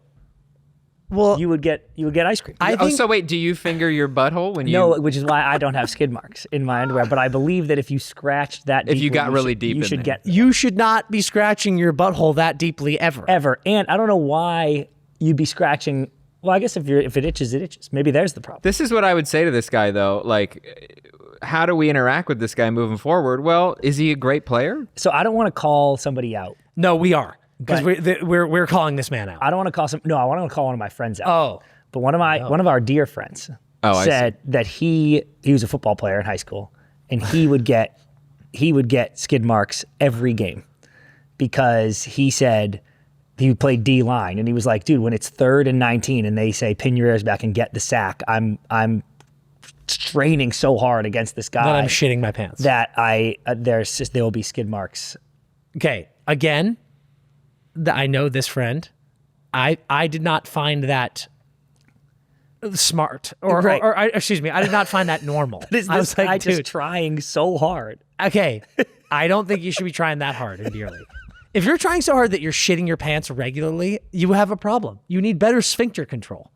you would get ice cream. So wait, do you finger your butthole when you? No, which is why I don't have skid marks in my underwear. But I believe that if you scratched that deeply, if you got really deep, you should not be scratching your butthole that deeply ever. And I don't know why you'd be scratching. Well, I guess if it itches, it itches. Maybe there's the problem. This is what I would say to this guy, though. Like, how do we interact with this guy moving forward? Well, is he a great player? So I don't want to call somebody out. No, we are. Because we're calling this man out. I don't want to call I want to call one of my friends out. Oh, but one of our dear friends said that he was a football player in high school, and he would get skid marks every game because he said he played D line, and he was like, dude, when it's 3rd and 19 and they say pin your ears back and get the sack, I'm straining so hard against this guy that I'm shitting my pants. That there will be skid marks. Okay, again. I know this friend. I did not find that smart, excuse me, I did not find that normal. Is this guy just trying so hard? Okay, I don't think you should be trying that hard in beer league. If you're trying so hard that you're shitting your pants regularly, you have a problem. You need better sphincter control.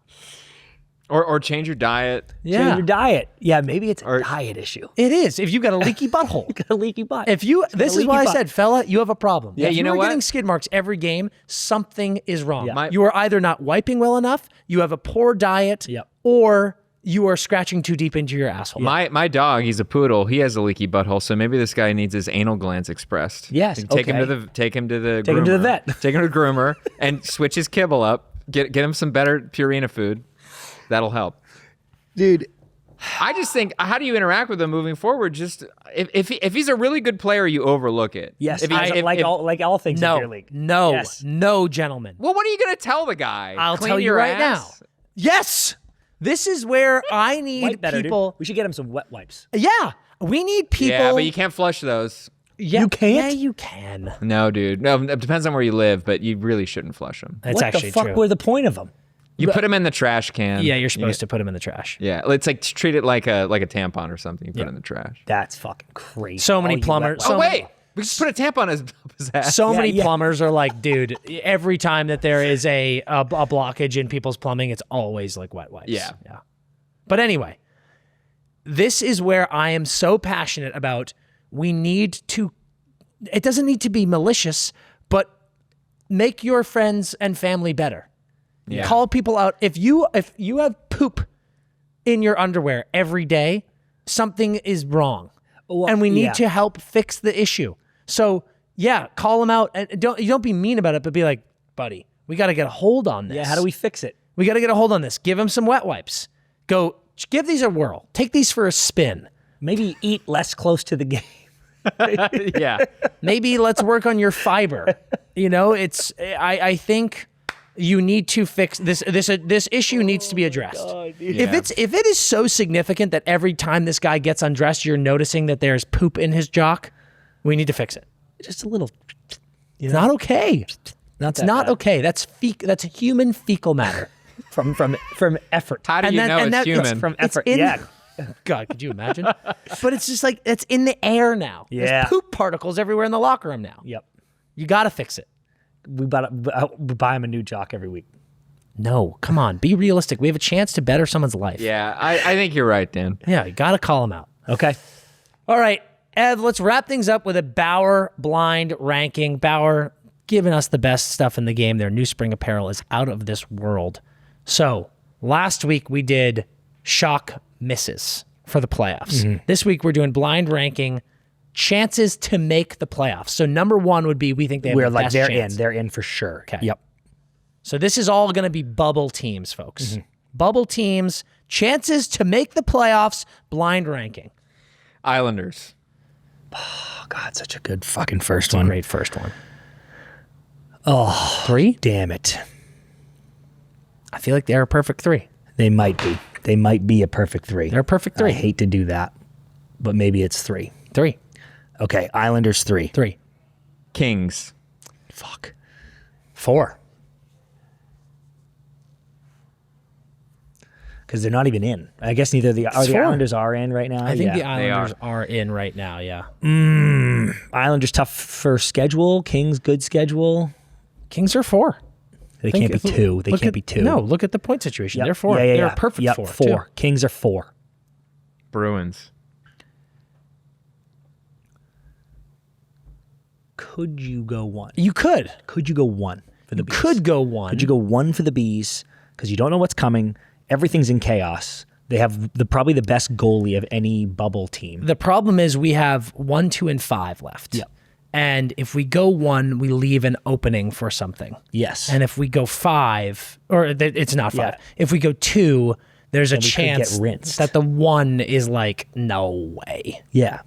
Or change your diet. Yeah. Change your diet. Yeah, maybe it's a diet issue. It is. If you've got a leaky butthole. You got a leaky butt. This is why I said, fella, you have a problem. Yeah, if you know what? You're getting skid marks every game, something is wrong. Yeah. You are either not wiping well enough, you have a poor diet, or you are scratching too deep into your asshole. My dog, he's a poodle. He has a leaky butthole, so maybe this guy needs his anal glands expressed. Yes. Take him to the vet. Take him to the vet. Take him to the groomer and switch his kibble up. Get him some better Purina food. That'll help. Dude, I just think, how do you interact with him moving forward? Just if he's a really good player, you overlook it. Yes, like all things in beer league. No, gentlemen. Well, what are you going to tell the guy? I'll tell you right now. Yes, this is where I need people. We should get him some wet wipes. Yeah, we need people. Yeah, but you can't flush those. Yeah, you can't? Yeah, you can. No, dude. No, it depends on where you live, but you really shouldn't flush them. That's actually true. What the fuck were the point of them? You put them in the trash can. Yeah, you're supposed to put them in the trash. Yeah, it's like treat it like a tampon or something. You put it in the trash. That's fucking crazy. So many plumbers. We just put a tampon on his ass. So many plumbers are like, dude, every time that there is a blockage in people's plumbing, it's always like wet wipes. Yeah. But anyway, this is where I am so passionate about. We need to. It doesn't need to be malicious, but make your friends and family better. Yeah. Call people out. If you have poop in your underwear every day, something is wrong. Well, and we need to help fix the issue. So call them out, and don't be mean about it, but be like, buddy, we got to get a hold on this. Yeah, how do we fix it? We got to get a hold on this. Give them some wet wipes. Go give these a whirl. Take these for a spin. Maybe eat less close to the game. Yeah. Maybe let's work on your fiber. I think you need to fix this. This issue needs to be addressed. God, if it is so significant that every time this guy gets undressed, you're noticing that there's poop in his jock, we need to fix it. Just a little. It's not okay. It's not bad. Okay. That's human fecal matter from effort. How do you know it's human? From effort. God, could you imagine? But it's just like it's in the air now. Yeah. There's poop particles everywhere in the locker room now. Yep. You got to fix it. We buy him a new jock every week. No, come on. Be realistic. We have a chance to better someone's life. Yeah, I think you're right, Dan. Yeah, you got to call them out. Okay. All right, Ev, let's wrap things up with a Bauer blind ranking. Bauer giving us the best stuff in the game. Their new spring apparel is out of this world. So last week we did shock misses for the playoffs. Mm-hmm. This week we're doing blind ranking chances to make the playoffs. So number one would be we think they have the best chance. They're in for sure. Okay. Yep. So this is all going to be bubble teams, folks. Mm-hmm. Bubble teams, chances to make the playoffs, blind ranking. Islanders. Oh, God, such a good fucking first It's a one. great first one. Oh, 3? damn it. I feel like they're a perfect 3. They might be. They might be a perfect 3. They're a perfect 3. I hate to do that, but maybe it's 3. 3. Okay, Islanders 3. 3. Kings. Fuck. 4. Because they're not even in. I guess neither the four. Islanders are in right now. I think the Yeah. Islanders are in right now, yeah. Islanders tough for schedule. Kings good schedule. Kings are 4. They can't be 2. They can't be 2. No, look at the point situation. Yep. They're 4. Yeah, They're yeah. a perfect Yep, 4. 4. too. Kings are 4. Bruins. Could you go 1? You could. Could you go 1 for the Bees? Could go 1. Could you go 1 for the Bees? Because you don't know what's coming. Everything's in chaos. They have probably the best goalie of any bubble team. The problem is we have 1, 2, and 5 left. Yep. And if we go 1, we leave an opening for something. Yes. And if we go 5, or it's not 5. Yeah. If we go 2, there's a we could chance get rinsed. that the 1 is like, no way. Yeah.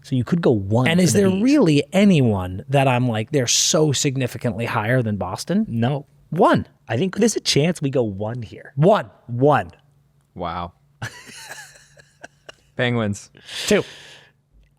So you could go 1 And for is the there Bees. really anyone that I'm like, they're so significantly higher than Boston? No. 1. I think there's a chance we go 1 here. 1. 1. Wow. Penguins. 2.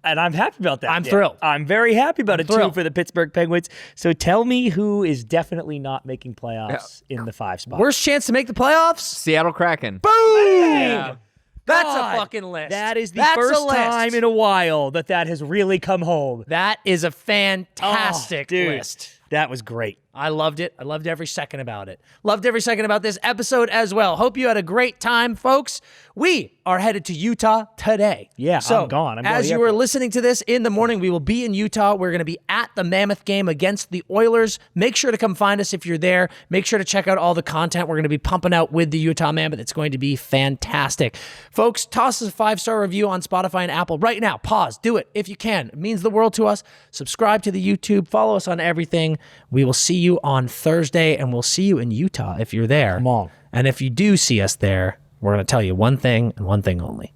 And I'm happy about that. I'm thrilled. I'm very happy about it, too, thrilled. for the Pittsburgh Penguins. So tell me who is definitely not making playoffs in the 5 spot. Worst chance to make the playoffs? Seattle Kraken. Boom! That's God, a fucking list. That is the That's first a list. time in a while that has really come home. That is a fantastic Oh, dude, list. That was great. I loved it. I loved every second about it. Loved every second about this episode as well. Hope you had a great time, folks. We are headed to Utah today. Yeah, so I'm gone. I'm going as to the you are airport. listening to this in the morning, we will be in Utah. We're going to be at the Mammoth game against the Oilers. Make sure to come find us if you're there. Make sure to check out all the content we're going to be pumping out with the Utah Mammoth. It's going to be fantastic. Folks, toss us a 5-star review on Spotify and Apple right now. Pause. Do it if you can. It means the world to us. Subscribe to the YouTube. Follow us on everything. We will see you on Thursday, and we'll see you in Utah if you're there. Come on. And if you do see us there, we're going to tell you one thing and one thing only.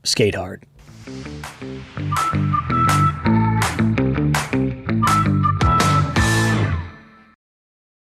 Skate hard.